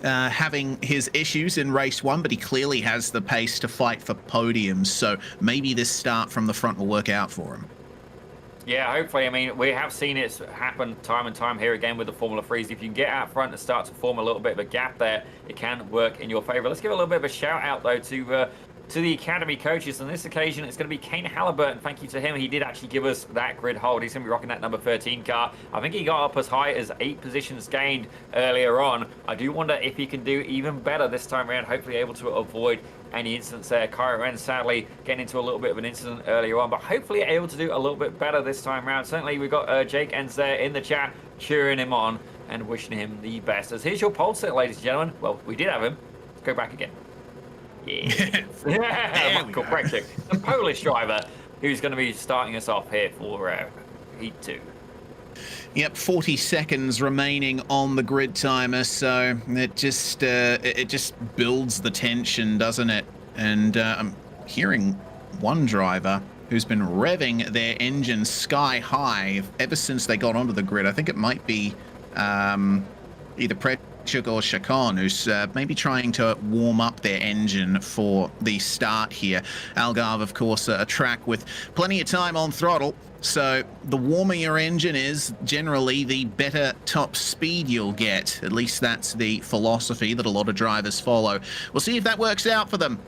having his issues in race 1, but he clearly has the pace to fight for podiums, so maybe this start from the front will work out for him. Yeah, hopefully. I mean, we have seen it happen time and time here again with the Formula 3s. If you can get out front and start to form a little bit of a gap there, it can work in your favor. Let's give a little bit of a shout out, though, to the Academy coaches. On this occasion, it's going to be Kane Halliburton. Thank you to him. He did actually give us that grid hold. He's going to be rocking that number 13 car. I think he got up as high as 8 positions gained earlier on. I do wonder if he can do even better this time around, hopefully able to avoid any incidents there. Cairo Ren sadly getting into a little bit of an incident earlier on, but hopefully able to do a little bit better this time around. Certainly we've got Jake Enns there in the chat cheering him on and wishing him the best. As here's your pole set, ladies and gentlemen. Well, we did have him. Let's go back again. Yeah, Michael Prechuk, the Polish driver who's going to be starting us off here for Heat 2. Yep, 40 seconds remaining on the grid timer, so it just builds the tension, doesn't it? And I'm hearing one driver who's been revving their engine sky high ever since they got onto the grid. I think it might be either Prechuk or Chacon, who's maybe trying to warm up their engine for the start here. Algarve, of course, a track with plenty of time on throttle. So the warmer your engine is, generally the better top speed you'll get. At least that's the philosophy that a lot of drivers follow. We'll see if that works out for them.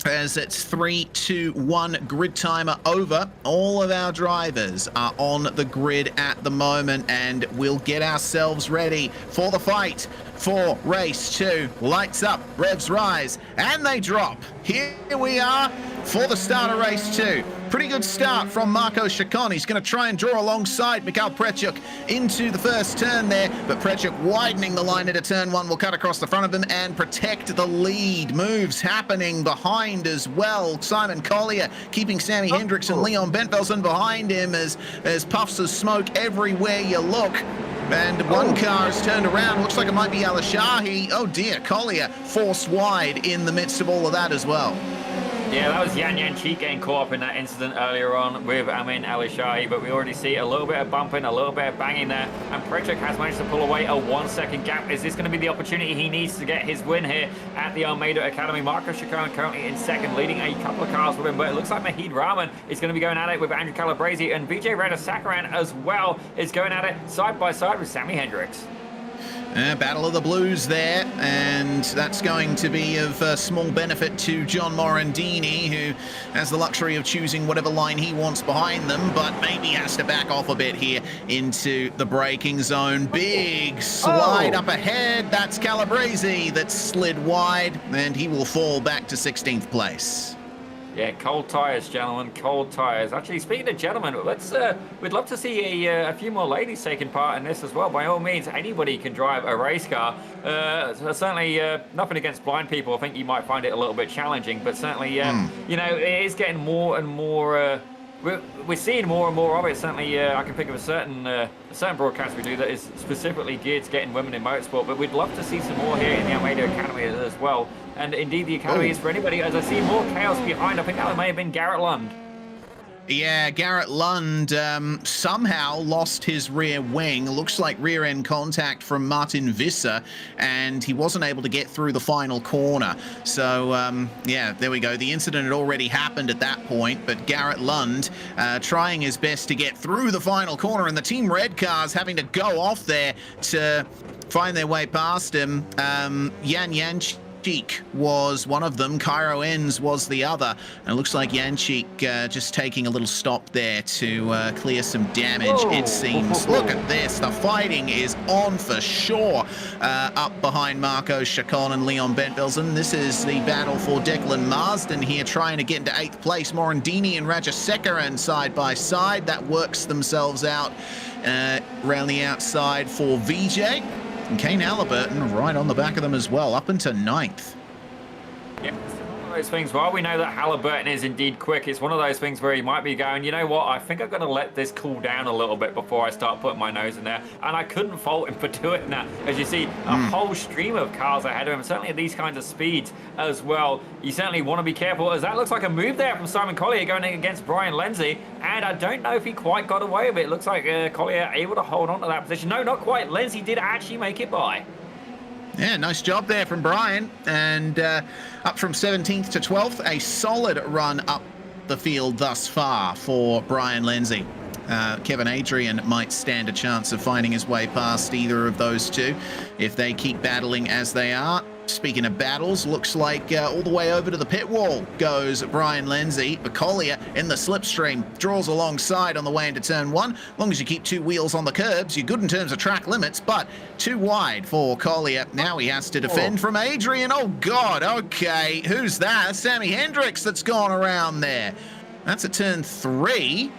As it's 3, 2, 1, grid timer over. All of our drivers are on the grid at the moment, and we'll get ourselves ready for the fight for race 2. Lights up, revs rise, and they drop. Here we are for the start of race 2. Pretty good start from Marco Chacon. He's going to try and draw alongside Mikhail Prechuk into the first turn there, but Prechuk widening the line into turn 1 will cut across the front of him and protect the lead. Moves happening behind as well. Simon Collier keeping Sammy Hendricks and Leon Bentvelsen behind him as puffs of smoke everywhere you look. And one car has turned around. Looks like it might be Alishahi. Oh dear, Collier forced wide in the midst of all of that as well. Yeah, that was Yan Yan Cheek getting caught up in that incident earlier on with Amin Alishahi, but we already see a little bit of bumping, a little bit of banging there, and Prechuk has managed to pull away a 1-second gap. Is this going to be the opportunity he needs to get his win here at the Almeida Academy? Marco Chacon currently in second, leading a couple of cars with him, but it looks like Mahid Rahman is going to be going at it with Andrew Calabrese, and Vijay Radhasakuran as well is going at it side by side with Sammy Hendricks. Battle of the Blues there, and that's going to be of small benefit to John Morandini, who has the luxury of choosing whatever line he wants behind them, but maybe has to back off a bit here into the braking zone. Big slide up ahead. That's Calabrese that slid wide, and he will fall back to 16th place. Yeah, cold tyres, gentlemen, cold tyres. Actually, speaking of gentlemen, we'd love to see a few more ladies taking part in this as well. By all means, anybody can drive a race car. Certainly, nothing against blind people. I think you might find it a little bit challenging, but certainly, you know, it is getting more and more we're seeing more and more of it. Certainly, I can think of a certain broadcast we do that is specifically geared to getting women in motorsport, but we'd love to see some more here in the Almeida Academy as well. And indeed, the Academy is for anybody. As I see more chaos behind, I think that may have been Garrett Lund. Yeah, Garrett Lund somehow lost his rear wing. Looks like rear end contact from Martin Visser, and he wasn't able to get through the final corner. So, yeah, there we go. The incident had already happened at that point, but Garrett Lund trying his best to get through the final corner, and the Team Red cars having to go off there to find their way past him. Yanchik was one of them. Cairo Enns was the other. And it looks like Yanchik just taking a little stop there to clear some damage, it seems. Look at this. The fighting is on for sure up behind Marco Chacon and Leon Bentvelsen. This is the battle for Declan Marsden here, trying to get into 8th place. Morandini and Rajasekaran side by side. That works themselves out around the outside for VJ. And Kane Halliburton right on the back of them as well, up into 9th. Yeah, it's one of those things. While we know that Halliburton is indeed quick, it's one of those things where he might be going, you know what, I think I'm going to let this cool down a little bit before I start putting my nose in there. And I couldn't fault him for doing that. As you see, a whole stream of cars ahead of him, certainly at these kinds of speeds as well. You certainly want to be careful, as that looks like a move there from Simon Collier going in against Brian Lenzi. And I don't know if he quite got away with it. It looks like Collier able to hold on to that position. No, not quite. Lenzi did actually make it by. Yeah, nice job there from Brian. And up from 17th to 12th, a solid run up the field thus far for Brian Lenzi. Kevin Adrian might stand a chance of finding his way past either of those two if they keep battling as they are. Speaking of battles, looks like all the way over to the pit wall goes Brian Lenzi. But Collier in the slipstream draws alongside on the way into turn 1. As long as you keep 2 wheels on the curbs, you're good in terms of track limits, but too wide for Collier. Now he has to defend from Adrian. Oh, God, okay. Who's that? That's Sammy Hendricks that's gone around there. That's at turn 3.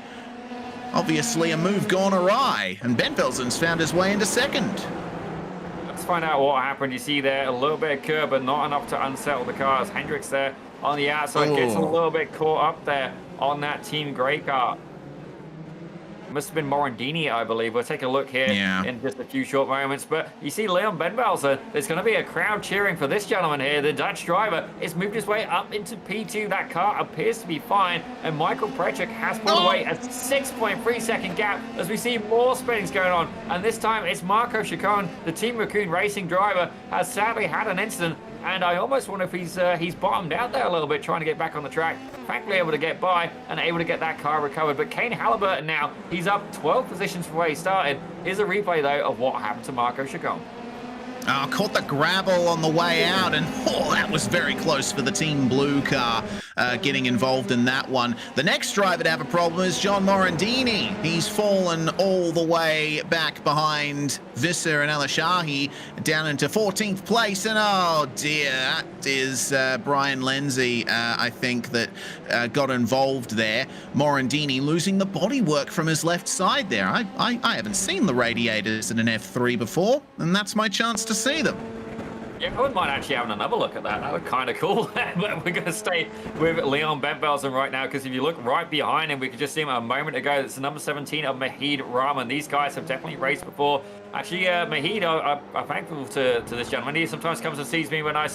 Obviously a move gone awry, and Bentvelsen's found his way into 2nd. Let's find out what happened. You see there a little bit of curb, but not enough to unsettle the cars. Hendricks there on the outside gets a little bit caught up there on that Team Grey car. Must have been Morandini, I believe. We'll take a look here in just a few short moments. But you see Leon Bentvelsen, there's going to be a crowd cheering for this gentleman here. The Dutch driver has moved his way up into P2. That car appears to be fine. And Michael Prechik has pulled away a 6.3 second gap as we see more spinnings going on. And this time it's Marco Chacon, the Team Raccoon Racing driver, has sadly had an incident. And I almost wonder if he's bottomed out there a little bit, trying to get back on the track. Thankfully able to get by and able to get that car recovered. But Kane Halliburton now, he's up 12 positions from where he started. Here's a replay, though, of what happened to Marco Chacon. Oh, caught the gravel on the way out, and that was very close for the Team Blue car getting involved in that one. The next driver to have a problem is John Morandini. He's fallen all the way back behind Visser and Elishahi down into 14th place, and oh dear, that is Brian Lenzi, I think, that got involved there. Morandini losing the bodywork from his left side there. I haven't seen the radiators in an F3 before, and that's my chance to see them. Yeah, I wouldn't mind actually having another look at that. That would kind of cool. But we're going to stay with Leon Bentvelsen right now, because if you look right behind him, we could just see him a moment ago. It's the number 17 of Mahid Rahman. These guys have definitely raced before. Actually, Mahid, I'm thankful to this gentleman. He sometimes comes and sees me when I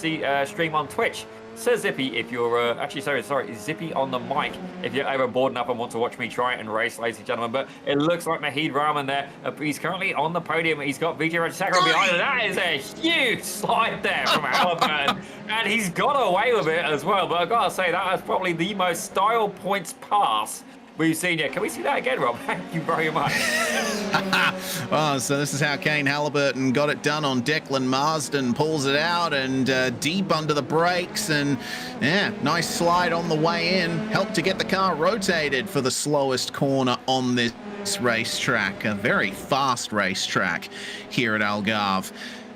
stream on Twitch. Sir Zippy, if you're actually sorry, Zippy on the mic, if you're ever bored enough and want to watch me try and race, ladies and gentlemen. But it looks like Mahid Rahman there. He's currently on the podium. He's got VJ Rajasekaran behind him. That is a huge slide there from Halliburton, and he's got away with it as well. But I've got to say, that is probably the most style points pass we've seen yet. Can we see that again, Rob? Thank you very much. Oh, so this is how Kane Halliburton got it done on Declan Marsden. Pulls it out and deep under the brakes, and yeah, nice slide on the way in. Helped to get the car rotated for the slowest corner on this racetrack. A very fast racetrack here at Algarve.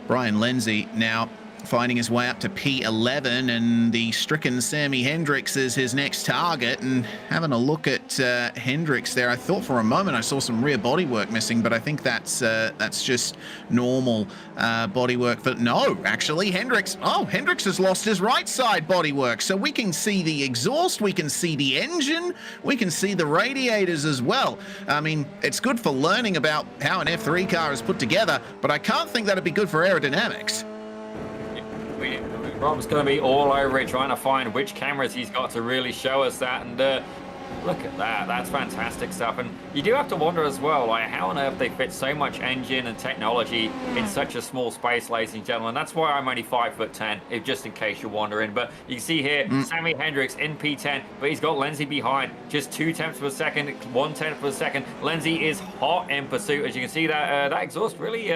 Brian Lenzi now finding his way up to P11, and the stricken Sammy Hendricks is his next target. And having a look at Hendricks there, I thought for a moment I saw some rear bodywork missing, but I think that's just normal bodywork. But no, actually, Hendricks has lost his right side bodywork. So we can see the exhaust, we can see the engine, we can see the radiators as well. I mean, it's good for learning about how an F3 car is put together, but I can't think that'd be good for aerodynamics. Rob's going to be all over it, trying to find which cameras he's got to really show us that. And look at that. That's fantastic stuff. And you do have to wonder as well, like, how on earth they fit so much engine and technology in such a small space, ladies and gentlemen. That's why I'm only 5'10", if just in case you're wondering. But you can see here, Sammy Hendricks in P10, but he's got Lenzi behind, just 0.2 of a second, 0.1 of a second. Lenzi is hot in pursuit. As you can see, that exhaust really...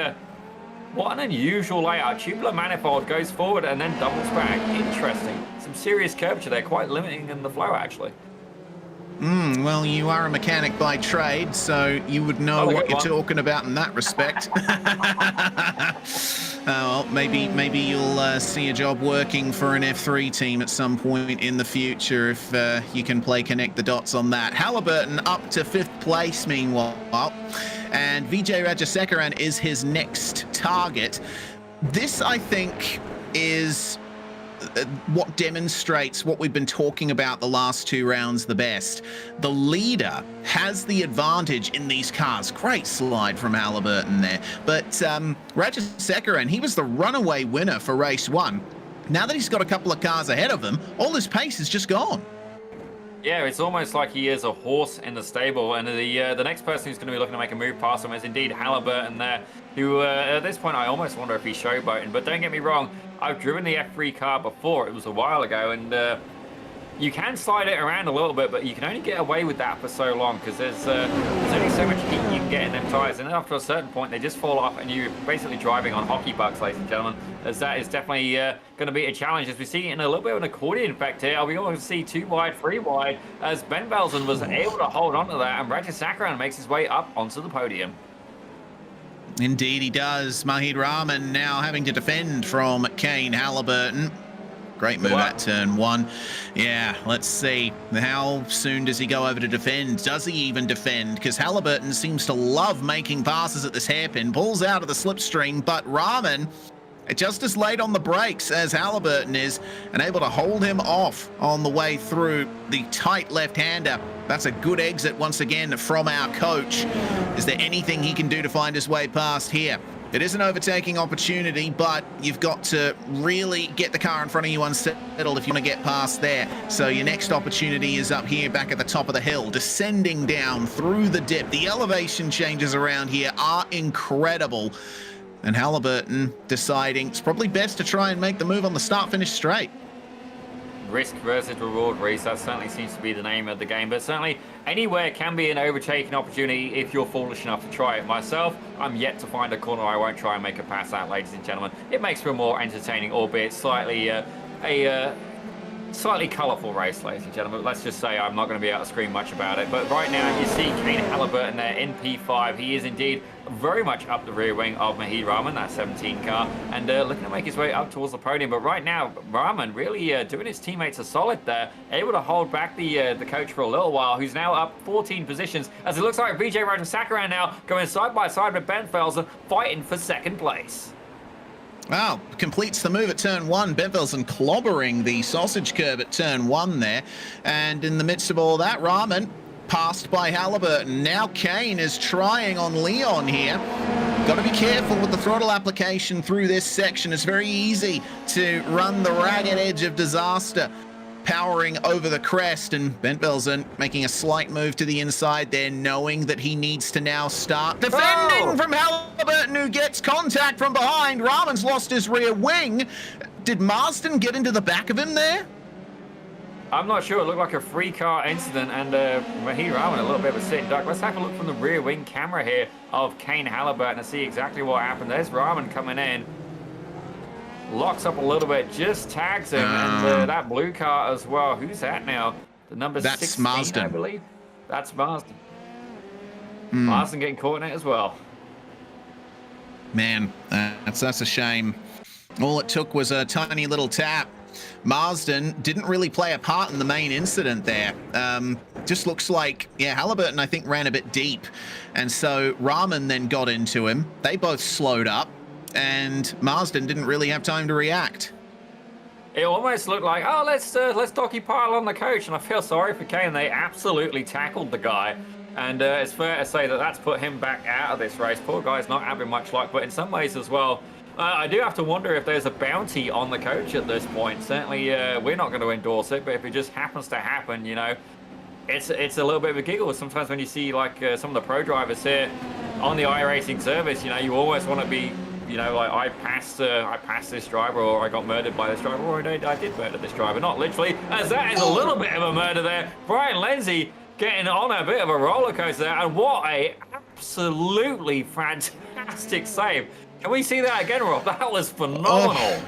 what an unusual layout. Tubular manifold goes forward and then doubles back. Interesting. Some serious curvature there, quite limiting in the flow, actually. Well, you are a mechanic by trade, so you would know what you're talking about in that respect. Well, maybe you'll see a job working for an F3 team at some point in the future if you can connect the dots on that. Halliburton up to 5th place, meanwhile. And Vijay Rajasekaran is his next target. This, I think, is what demonstrates what we've been talking about the last 2 rounds the best. The leader has the advantage in these cars. Great slide from Halliburton there. But Rajasekaran, he was the runaway winner for race 1. Now that he's got a couple of cars ahead of him, all his pace is just gone. Yeah, it's almost like he is a horse in the stable, and the next person who's going to be looking to make a move past him is indeed Halliburton there, who at this point I almost wonder if he's showboating. But don't get me wrong, I've driven the F3 car before. It was a while ago, and you can slide it around a little bit, but you can only get away with that for so long because there's only so much heat you can get in them tires, and then after a certain point they just fall off and you're basically driving on hockey pucks, ladies and gentlemen, as that is definitely going to be a challenge, as we see in a little bit of an accordion effect here. Are we going to see 2 wide, 3 wide, as Ben Belson was able to hold on to that, and Rajasekaran makes his way up onto the podium. Indeed he does. Mahid Rahman now having to defend from Kane Halliburton. Great move at turn 1. Yeah, let's see. How soon does he go over to defend? Does he even defend? Because Halliburton seems to love making passes at this hairpin. Pulls out of the slipstream, but Rahman just as late on the brakes as Halliburton is, and able to hold him off on the way through the tight left-hander. That's a good exit once again from our coach. Is there anything he can do to find his way past here? It is an overtaking opportunity, but you've got to really get the car in front of you unsettled if you want to get past there. So your next opportunity is up here back at the top of the hill, descending down through the dip. The elevation changes around here are incredible. And Halliburton deciding it's probably best to try and make the move on the start-finish straight. Risk versus reward race, that certainly seems to be the name of the game, but certainly anywhere can be an overtaking opportunity if you're foolish enough to try it. Myself, I'm yet to find a corner I won't try and make a pass at, ladies and gentlemen. It makes for a more entertaining, albeit slightly slightly colourful race, ladies and gentlemen. Let's just say I'm not going to be able to scream much about it. But right now, you see Kane Halliburton there in P5. He is indeed very much up the rear wing of Mahid Rahman, that 17 car, and looking to make his way up towards the podium. But right now, Rahman really doing his teammates a solid there, able to hold back the coach for a little while, who's now up 14 positions, as it looks like Vijay Rajasekaran now going side by side with Ben Felsen, fighting for second place. Wow, completes the move at turn 1. Benvelsen clobbering the sausage curb at turn 1 there. And in the midst of all that, Rahman passed by Halliburton. Now Kane is trying on Leon here. Got to be careful with the throttle application through this section. It's very easy to run the ragged edge of disaster, powering over the crest, and Bentvelsen making a slight move to the inside there, knowing that he needs to now start defending from Halliburton, who gets contact from behind. Rahman's lost his rear wing. Did Marsden get into the back of him there? I'm not sure. It looked like a three-car incident, and Mahid Rahman a little bit of a sitting duck. Let's have a look from the rear wing camera here of Kane Halliburton to see exactly what happened. There's Rahman coming in. Locks up a little bit, just tags him, and that blue car as well. Who's that now? The number 16, Marsden. I believe. That's Marsden. Marsden getting caught in it as well. Man, that's a shame. All it took was a tiny little tap. Marsden didn't really play a part in the main incident there. Just looks like, yeah, Halliburton, I think, ran a bit deep. And so Rahman then got into him. They both slowed up, and Marsden didn't really have time to react. It almost looked like, oh, let's doggy pile on the coach. And I feel sorry for Kane. They absolutely tackled the guy. And it's fair to say that that's put him back out of this race. Poor guy's not having much luck, but in some ways as well, I do have to wonder if there's a bounty on the coach at this point. Certainly, we're not going to endorse it, but if it just happens to happen, you know, it's a little bit of a giggle. Sometimes when you see like some of the pro drivers here on the iRacing service, you know, you always want to be, you know, like I passed this driver, or I got murdered by this driver, or I did murder this driver. Not literally, as that is a little bit of a murder there. Brian Lenzie getting on a bit of a roller coaster there, and what a absolutely fantastic save. Can we see that again, Rob? That was phenomenal. Oh.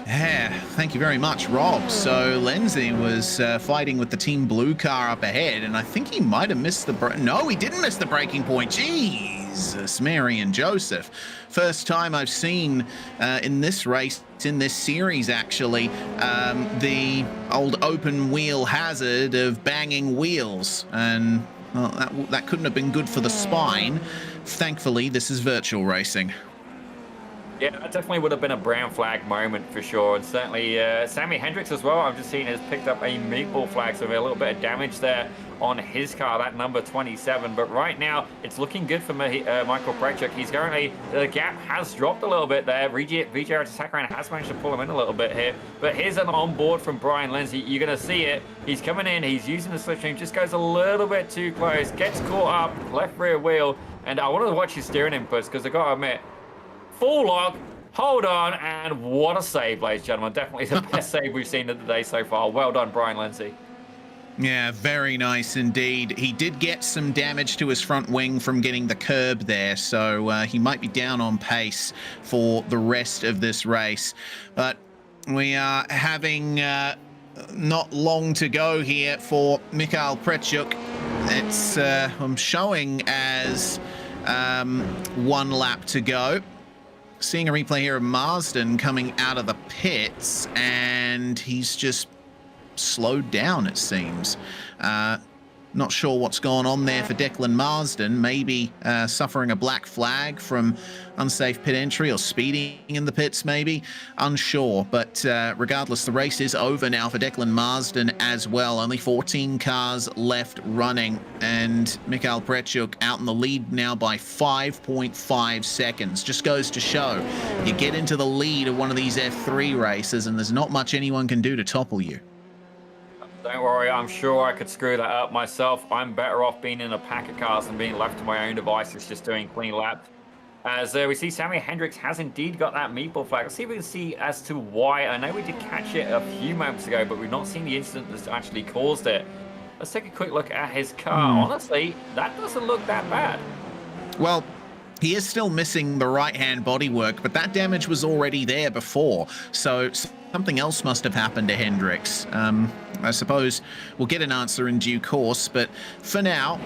Yeah, thank you very much, Rob. So Lenzie was fighting with the Team Blue car up ahead, and I think he might have missed the... No, he didn't miss the braking point. Jesus, Mary and Joseph. First time I've seen in this race, in this series actually, the old open wheel hazard of banging wheels. And well, that couldn't have been good for the spine. Thankfully, this is virtual racing. Yeah, that definitely would have been a brown flag moment for sure. And certainly Sammy Hendricks as well, I've just seen has picked up a meatball flag, so a little bit of damage there on his car, that number 27. But right now, it's looking good for Michael Prechuk. He's currently, the gap has dropped a little bit there. VJ Artisakaran has managed to pull him in a little bit here. But here's an onboard from Brian Lenzie. You're going to see it. He's coming in, he's using the slipstream, just goes a little bit too close, gets caught up, left rear wheel. And I wanted to watch his steering inputs because I got to admit, full lock, hold on, and what a save, ladies and gentlemen. Definitely the best save we've seen of the day so far. Well done, Brian Lenzie. Yeah, very nice indeed. He did get some damage to his front wing from getting the curb there, so he might be down on pace for the rest of this race. But we are having not long to go here for Mikhail Prechuk. It's I'm showing as 1 lap to go. Seeing a replay here of Marsden coming out of the pits, and he's just slowed down, it seems. Not sure what's going on there for Declan Marsden. Maybe suffering a black flag from unsafe pit entry or speeding in the pits, maybe. Unsure. But regardless, the race is over now for Declan Marsden as well. Only 14 cars left running. And Mikhail Prechuk out in the lead now by 5.5 seconds. Just goes to show you get into the lead of one of these F3 races and there's not much anyone can do to topple you. Don't worry, I'm sure I could screw that up myself. I'm better off being in a pack of cars than being left to my own devices, just doing clean laps. As we see, Sammy Hendricks has indeed got that meatball flag. Let's see if we can see as to why. I know we did catch it a few moments ago, but we've not seen the incident that's actually caused it. Let's take a quick look at his car. Honestly, that doesn't look that bad. Well, he is still missing the right-hand bodywork, but that damage was already there before. So something else must have happened to Hendricks. I suppose we'll get an answer in due course, but for now,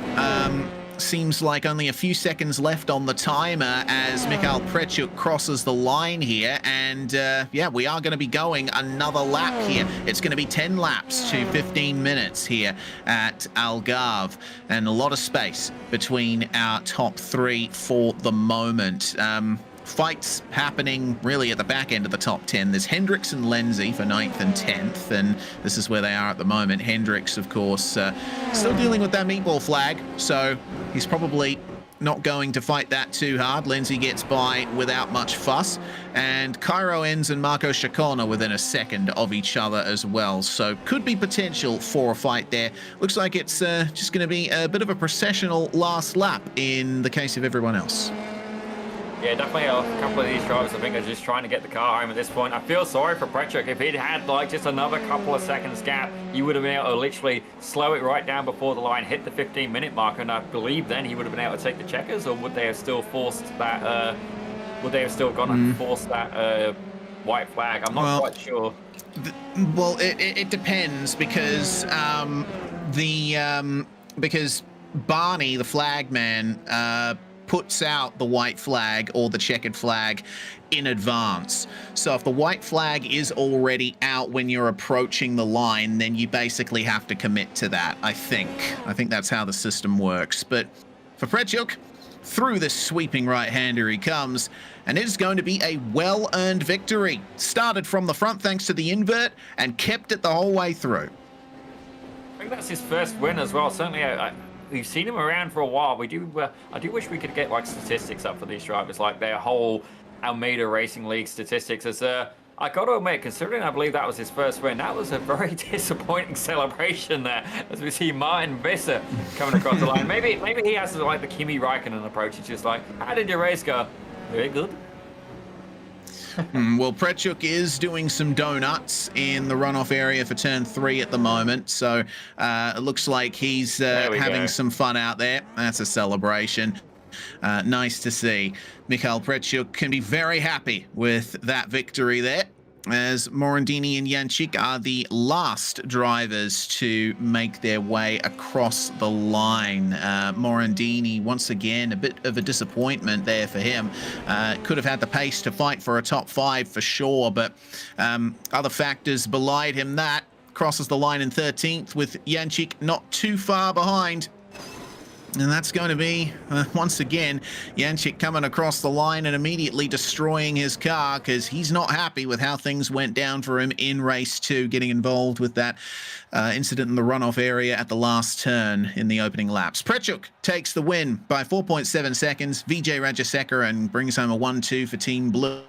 seems like only a few seconds left on the timer as Mikhail Prechuk crosses the line here. And yeah, we are going to be going another lap here. It's going to be 10 laps to 15 minutes here at Algarve, and a lot of space between our top 3 for the moment. Fights happening really at the back end of the top 10. There's Hendricks and Lenzie for 9th and 10th, and this is where they are at the moment. Hendricks, of course, still dealing with that meatball flag, so he's probably not going to fight that too hard. Lenzie gets by without much fuss, and Cairo Enns and Marco Chacon are within a second of each other as well, so could be potential for a fight there. Looks like it's just going to be a bit of a processional last lap in the case of everyone else. Yeah, definitely a couple of these drivers, I think, are just trying to get the car home at this point. I feel sorry for Prechuk. If he'd had like just another couple of seconds gap, he would have been able to literally slow it right down before the line, hit the 15-minute mark, and I believe then he would have been able to take the checkers, or would they have still forced that, would they have still gone and forced that white flag? I'm not quite sure. Well, it depends, because because Barney, the flag man, puts out the white flag or the checkered flag in advance. So if the white flag is already out when you're approaching the line, then you basically have to commit to that, I think. I think that's how the system works. But for Prechuk, through this sweeping right-hander he comes, and it is going to be a well-earned victory. Started from the front thanks to the invert and kept it the whole way through. I think that's his first win as well. Certainly, we've seen him around for a while. I do wish we could get like statistics up for these drivers, like their whole Almeida Racing League statistics. As I got to admit, considering I believe that was his first win, that was a very disappointing celebration there. As we see Martin Visser coming across the line. Maybe he has like the Kimi Raikkonen approach. It's just like, how did your race go? Very good. Well, Prechuk is doing some donuts in the runoff area for turn 3 at the moment, so it looks like he's having some fun out there. That's a celebration. Nice to see. Mikhail Prechuk can be very happy with that victory there, as Morandini and Jančić are the last drivers to make their way across the line. Morandini, once again, a bit of a disappointment there for him. Could have had the pace to fight for a top 5 for sure, but other factors belied him that. Crosses the line in 13th with Jančić not too far behind. And that's going to be, once again, Jančić coming across the line and immediately destroying his car because he's not happy with how things went down for him in race 2, getting involved with that incident in the runoff area at the last turn in the opening laps. Prechuk takes the win by 4.7 seconds. Vijay Rajaseka and brings home a 1-2 for Team Blue.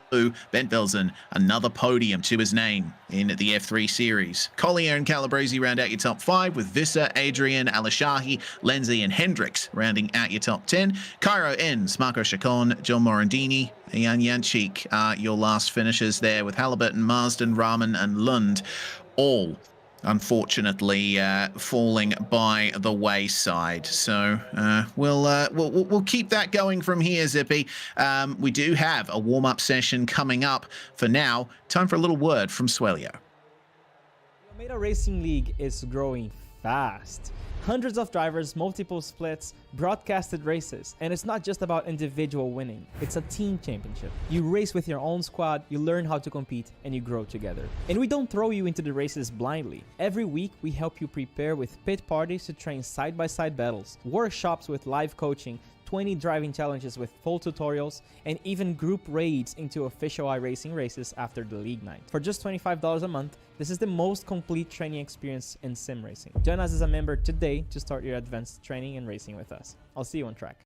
Bent Velzen, another podium to his name in the F3 series. Collier and Calabrese round out your top 5 with Visser, Adrian, Alashahi, Lenzi and Hendricks rounding out your top 10. Cairo ends, Marco Chacon, John Morandini, and Jančić are your last finishers there with Halliburton, Marsden, Rahman and Lund all unfortunately falling by the wayside. So we'll keep that going from here, Zippy. We do have a warm-up session coming up. For now, time for a little word from Swelio. The Almeida Racing League is growing fast. Hundreds of drivers, multiple splits, broadcasted races, and it's not just about individual winning, it's a team championship. You race with your own squad, you learn how to compete, and you grow together. And we don't throw you into the races blindly. Every week, we help you prepare with pit parties to train side-by-side battles, workshops with live coaching, 20 driving challenges with full tutorials, and even group raids into official iRacing races after the league night. For just $25 a month, this is the most complete training experience in sim racing. Join us as a member today to start your advanced training and racing with us. I'll see you on track.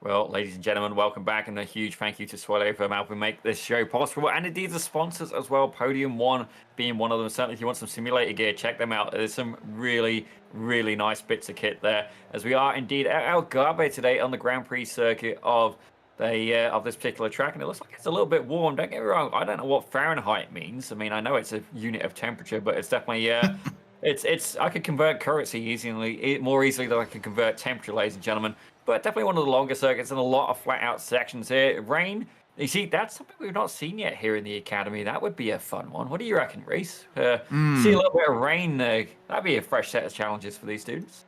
Well, ladies and gentlemen, welcome back, and a huge thank you to Swello for helping make this show possible, and indeed the sponsors as well, Podium One being one of them. Certainly, if you want some simulator gear, check them out. There's some really, really nice bits of kit there, as we are indeed at Algarve today on the Grand Prix circuit of this particular track, and it looks like it's a little bit warm. Don't get me wrong, I don't know what Fahrenheit means. I mean, I know it's a unit of temperature, but it's definitely it's I could convert currency more easily than I can convert temperature, ladies and gentlemen. But definitely one of the longer circuits and a lot of flat out sections here. Rain, you see, that's something we've not seen yet here in the Academy. That would be a fun one. What do you reckon, Reese? See a little bit of rain there. That'd be a fresh set of challenges for these students.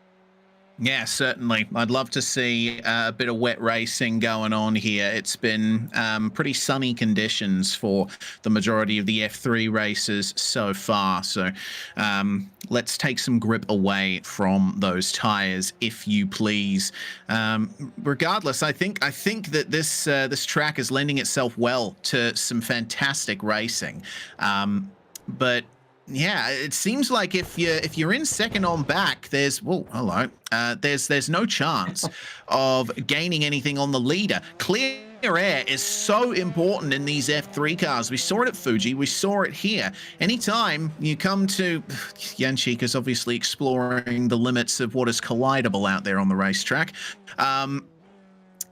Yeah, certainly. I'd love to see a bit of wet racing going on here. It's been pretty sunny conditions for the majority of the F3 races so far. So let's take some grip away from those tires, if you please. Regardless, I think that this track is lending itself well to some fantastic racing. But yeah, it seems like if you're in second on back, there's there's no chance of gaining anything on the leader. Clear air is so important in these F3 cars. We saw it at Fuji, we saw it here. Anytime you come to Jančić is obviously exploring the limits of what is collidable out there on the racetrack. You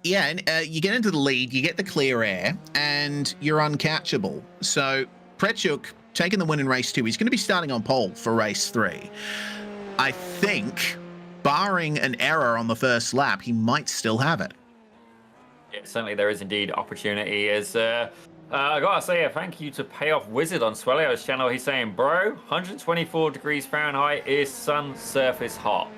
get into the lead, you get the clear air, and you're uncatchable. So Prechuk taking the win in race 2. He's going to be starting on pole for race 3. I think, barring an error on the first lap, he might still have it. Yeah, certainly there is indeed opportunity. As I gotta say a thank you to Payoff Wizard on Swellio's channel. He's saying, bro, 124 degrees Fahrenheit is sun surface hot.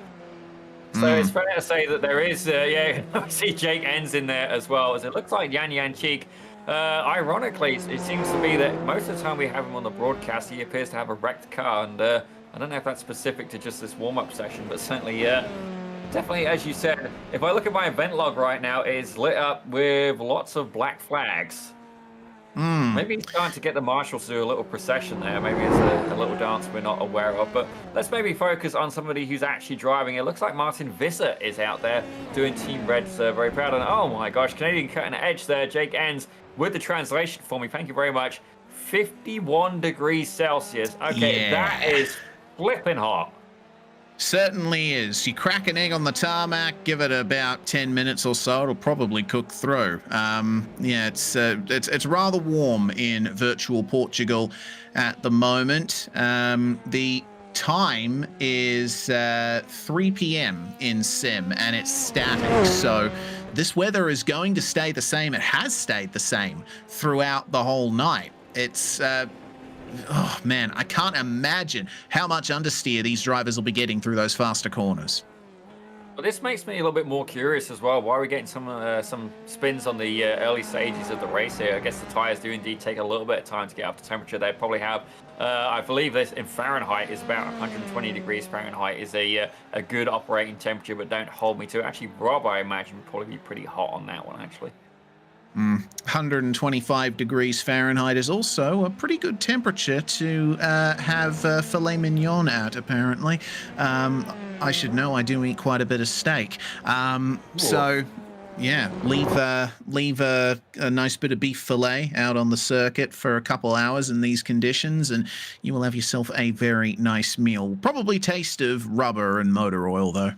So it's fair to say that there is, I see Jake Ends in there as well, as it looks like Yan Cheek. Ironically, it seems to be that most of the time we have him on the broadcast, he appears to have a wrecked car, and I don't know if that's specific to just this warm-up session, but certainly, definitely, as you said, if I look at my event log right now, it is lit up with lots of black flags. Maybe he's starting to get the marshals to do a little procession there. Maybe it's a little dance we're not aware of. But let's maybe focus on somebody who's actually driving. It looks like Martin Visser is out there doing Team Red's very proud. And oh my gosh, Canadian cutting edge there. Jake Ends with the translation for me. Thank you very much. 51 degrees Celsius. Okay, that is flipping hot. Certainly is. You crack an egg on the tarmac, give it about 10 minutes or so, it'll probably cook through. It's rather warm in virtual Portugal at the moment. The time is 3 p.m. in sim, and it's static. So this weather is going to stay the same. It has stayed the same throughout the whole night. It's oh man, I can't imagine how much understeer these drivers will be getting through those faster corners. Well, this makes me a little bit more curious as well. Why are we getting some spins on the early stages of the race here? I guess the tires do indeed take a little bit of time to get up to temperature. They probably have, I believe this in Fahrenheit is about 120 degrees Fahrenheit is a good operating temperature, but don't hold me to it. Actually, Rob, I imagine, would probably be pretty hot on that one, actually. 125 degrees Fahrenheit is also a pretty good temperature to have filet mignon at, apparently. I should know I do eat quite a bit of steak. So, yeah, leave a nice bit of beef fillet out on the circuit for a couple hours in these conditions, and you will have yourself a very nice meal. Probably taste of rubber and motor oil, though.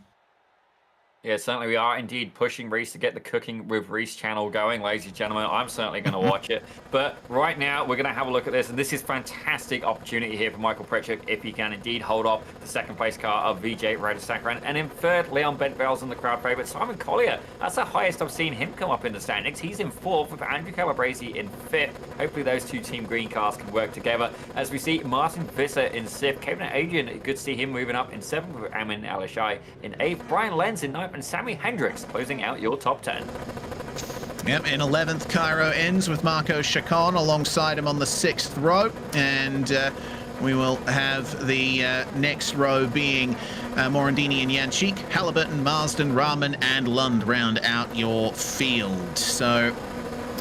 Yeah, certainly we are indeed pushing Reese to get the Cooking with Reese channel going, ladies and gentlemen. I'm certainly going to watch it. But right now, we're going to have a look at this. And this is fantastic opportunity here for Michael Pritchard, if he can indeed hold off the second place car of VJ Radisakran. And in third, Leon Bentvels in the crowd favorite. Simon Collier, that's the highest I've seen him come up in the standings. He's in fourth with Andrew Calabresi in fifth. Hopefully those two Team Green cars can work together. As we see Martin Visser in sixth. Kevin Adrian, good to see him moving up in seventh with Amin Alishai in eighth. Brian Lenz in ninth. And Sammy Hendricks closing out your top 10. Yep, in 11th, Cairo ends with Marco Chacon alongside him on the 6th row. And we will have the next row being Morandini and Yanchik, Halliburton, Marsden, Rahman, and Lund round out your field. So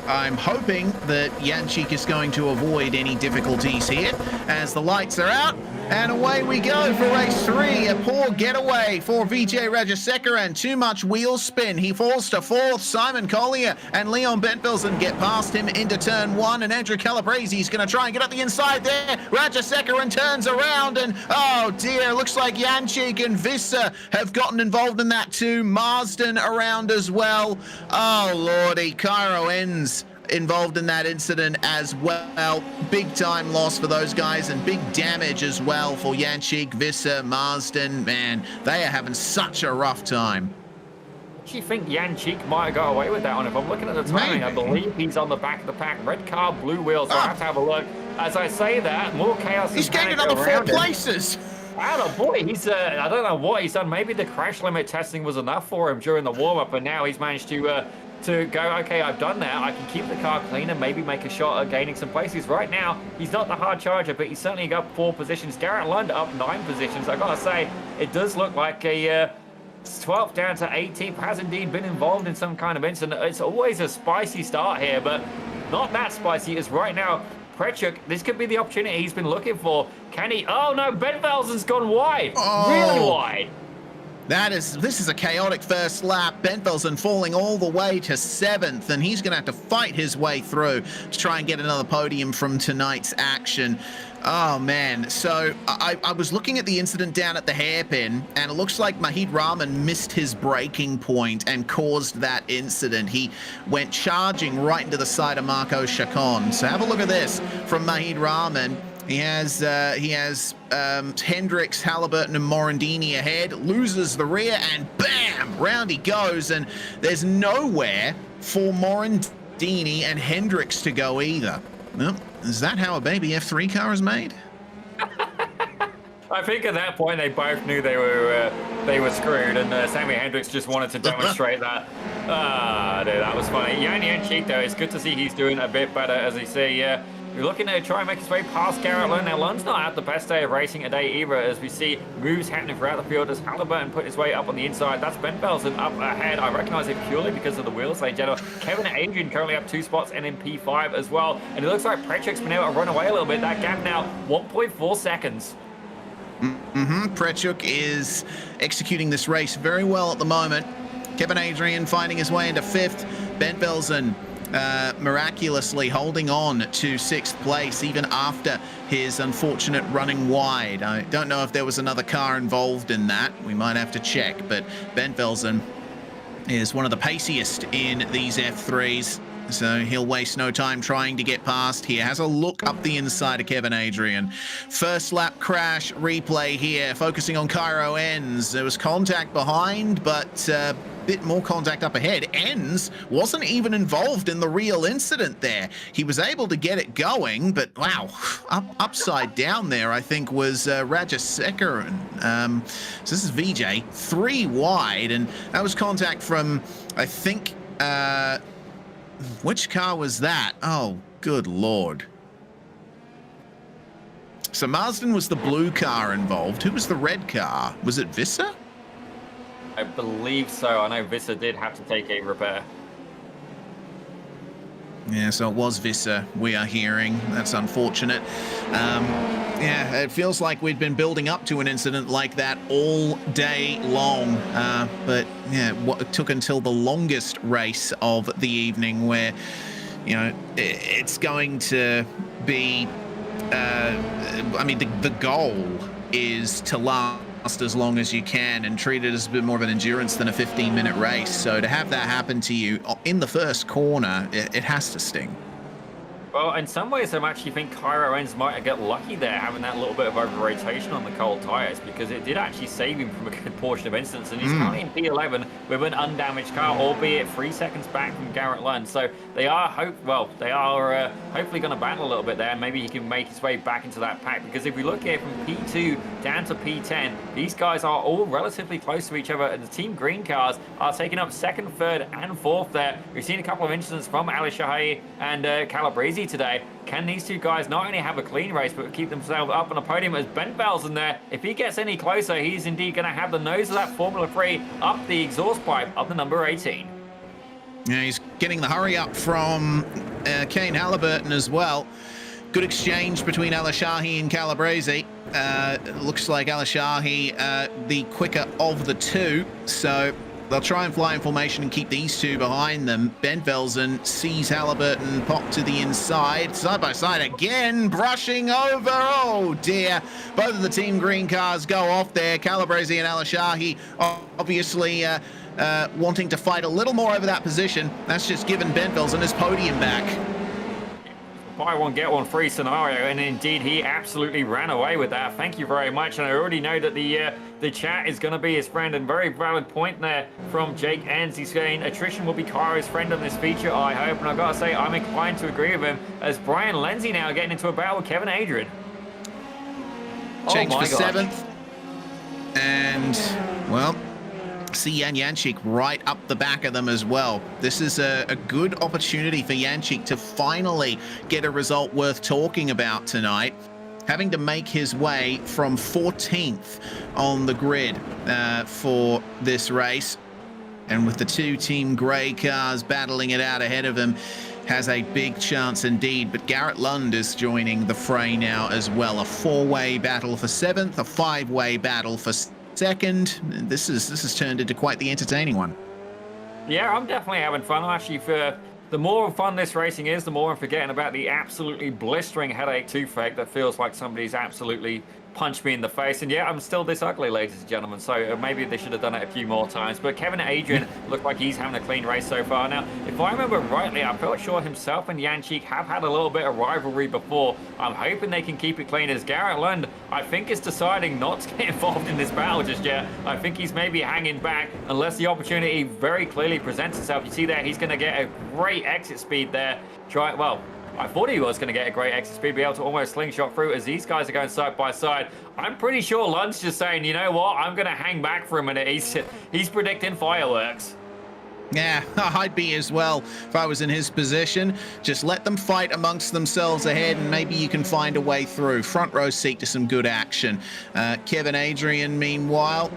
I'm hoping that Yanchik is going to avoid any difficulties here as the lights are out. And away we go for race 3. A poor getaway for Vijay Rajasekaran. Too much wheel spin. He falls to fourth. Simon Collier and Leon Bentvelsen get past him into turn 1. And Andrew Calabresi is going to try and get up the inside there. Rajasekaran turns around and, oh dear, looks like Yanchik and Visser have gotten involved in that too. Marsden around as well. Oh lordy, Cairo ends involved in that incident as well. Big time loss for those guys and big damage as well for Yanchik, Visser, Marsden. Man, they are having such a rough time. Do you think Yanchik might have got away with that one? If I'm looking at the timing, I believe he's on the back of the pack. Red car, blue wheels. So I have to have a look. As I say that, more chaos. He's getting another 4 places. Boy, he's I don't know what he's done. Maybe the crash limit testing was enough for him during the warm-up, and now he's managed to go, okay, I've done that. I can keep the car clean and maybe make a shot at gaining some places. Right now, he's not the hard charger, but he's certainly got 4 positions. Garrett Lund up 9 positions. I gotta say, it does look like a 12th down to 18th has indeed been involved in some kind of incident. It's always a spicy start here, but not that spicy as right now. Prechuk, this could be the opportunity he's been looking for. Can he? Oh no, Bentvelsen's gone wide. Really wide. This is a chaotic first lap. Bentvelsen falling all the way to 7th, and he's going to have to fight his way through to try and get another podium from tonight's action. Oh, man. So I was looking at the incident down at the hairpin, and it looks like Mahid Rahman missed his braking point and caused that incident. He went charging right into the side of Marco Chacon. So have a look at this from Mahid Rahman. He has Hendricks, Halliburton, and Morandini ahead, loses the rear, and bam! Round he goes, and there's nowhere for Morandini and Hendricks to go either. Well, is that how a baby F3 car is made? I think at that point they both knew they were screwed, and Sammy Hendricks just wanted to demonstrate that. Dude, that was funny. Jan Jančík, though, it's good to see he's doing a bit better, as you see. We're looking to try and make his way past Garrett Lund. Now, Lund's not had the best day of racing today either, as we see moves happening throughout the field as Halliburton put his way up on the inside. That's Ben Belson up ahead. I recognize it purely because of the wheels, ladies and gentlemen. Kevin Adrian currently up 2 spots and in P5 as well. And it looks like Prechuk's been able to run away a little bit. That gap now, 1.4 seconds. Prechuk is executing this race very well at the moment. Kevin Adrian finding his way into 5th. Ben Belson miraculously holding on to 6th place even after his unfortunate running wide. I don't know if there was another car involved in that. We might have to check, but Ben Belson is one of the paciest in these F3s. So he'll waste no time trying to get past here. Has a look up the inside of Kevin Adrian. First lap crash replay here, focusing on Cairo Enns. There was contact behind, but a bit more contact up ahead. Enns wasn't even involved in the real incident there. He was able to get it going, but wow, upside down there, I think, was Rajasekaran. So this is VJ, 3 wide, and that was contact from, I think, which car was that? Oh, good Lord. So Marsden was the blue car involved. Who was the red car? Was it Visser? I believe so. I know Visser did have to take a repair. Yeah, so it was Visser we are hearing. That's unfortunate. Yeah, it feels like we'd been building up to an incident like that all day long. But yeah, it took until the longest race of the evening where, you know, it's going to be, I mean, the goal is to last as long as you can and treat it as a bit more of an endurance than a 15-minute race. So to have that happen to you in the first corner, it has to sting. Well, in some ways, I actually think Cairo Enns might get lucky there, having that little bit of over-rotation on the cold tyres, because it did actually save him from a good portion of incidents. And he's currently in P11 with an undamaged car, albeit 3 seconds back from Garrett Lund. So they are hopefully going to battle a little bit there. Maybe he can make his way back into that pack, because if we look here from P2 down to P10, these guys are all relatively close to each other, and the Team Green cars are taking up 2nd, 3rd, and 4th there. We've seen a couple of incidents from Ali Shahi and Calabrese today. Can these two guys not only have a clean race but keep themselves up on a podium? As Ben Belson there, if he gets any closer, he's indeed going to have the nose of that Formula 3 up the exhaust pipe of the number 18. Yeah, he's getting the hurry up from Kane Halliburton as well. Good exchange between Alashahi and Calabrese. Looks like Alashahi the quicker of the two, so they'll try and fly in formation and keep these two behind them. Ben Belson sees Halliburton pop to the inside. Side by side again, brushing over. Oh dear. Both of the Team Green cars go off there. Calabrese and Alashahi obviously wanting to fight a little more over that position. That's just given Ben Belson his podium back. Buy one, get one free scenario, and indeed he absolutely ran away with that. Thank you very much. And I already know that the chat is going to be his friend, and very valid point there from Jake Enns. He's saying attrition will be Cairo's friend on this feature, I hope. And I've got to say, I'm inclined to agree with him, as Brian Lenzi now getting into a battle with Kevin Adrian. Change for 7th. And, well, see Jan Jančík right up the back of them as well. This is a good opportunity for Jančík to finally get a result worth talking about tonight, having to make his way from 14th on the grid for this race. And with the two Team Grey cars battling it out ahead of him, has a big chance indeed. But Garrett Lund is joining the fray now as well. A 4-way battle for 7th, a 5-way battle for 2nd. This has turned into quite the entertaining one. Yeah, I'm definitely having fun. Actually, the more fun this racing is, the more I'm forgetting about the absolutely blistering headache toothache that feels like somebody's absolutely punched me in the face. And yeah, I'm still this ugly, ladies and gentlemen, so maybe they should have done it a few more times. But Kevin Adrian looked like he's having a clean race so far. Now, if I remember rightly, I'm pretty sure himself and Jančík have had a little bit of rivalry before. I'm hoping they can keep it clean, as Garrett Lund, I think, is deciding not to get involved in this battle just yet. I think he's maybe hanging back unless the opportunity very clearly presents itself. You see there, he's going to get a great exit speed there. I thought he was going to get a great exit speed, be able to almost slingshot through as these guys are going side by side. I'm pretty sure Lund's just saying, you know what, I'm going to hang back for a minute. He's predicting fireworks. Yeah, I'd be as well if I was in his position. Just let them fight amongst themselves ahead, and maybe you can find a way through. Front row seat to some good action. Kevin Adrian, meanwhile,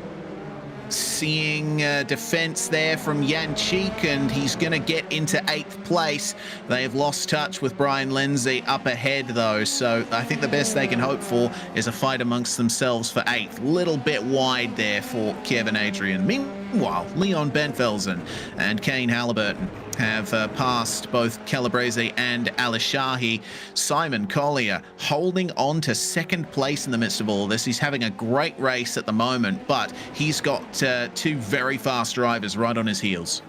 seeing defense there from Jan Cheek, and he's going to get into 8th place. They have lost touch with Brian Lindsay up ahead, though, so I think the best they can hope for is a fight amongst themselves for 8th. Little bit wide there for Kevin Adrian. Meanwhile, Leon Benfelsen and Kane Halliburton have passed both Calabrese and Alishahi. Simon Collier holding on to 2nd place in the midst of all this. He's having a great race at the moment, but he's got 2 very fast drivers right on his heels.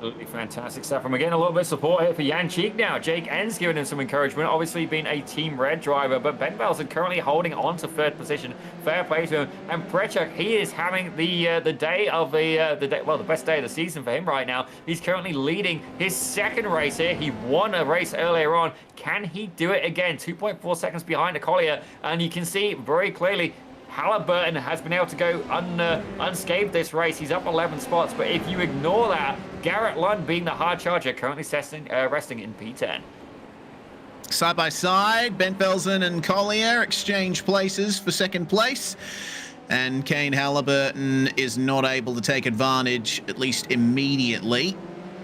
Absolutely fantastic stuff. And we're getting a little bit of support here for Jan Cheek now. Jake Enns giving him some encouragement. Obviously being a Team Red driver, but Ben Velsen currently holding on to 3rd position. Fair play to him. And Prechuk, he is having the day of the best day of the season for him right now. He's currently leading his 2nd race here. He won a race earlier on. Can he do it again? 2.4 seconds behind Collier, and you can see very clearly Halliburton has been able to go unscathed this race. He's up 11 spots, but if you ignore that, Garrett Lund, being the hard charger, currently resting in P10. Side by side, Benfelsen and Collier exchange places for 2nd place. And Kane Halliburton is not able to take advantage, at least immediately.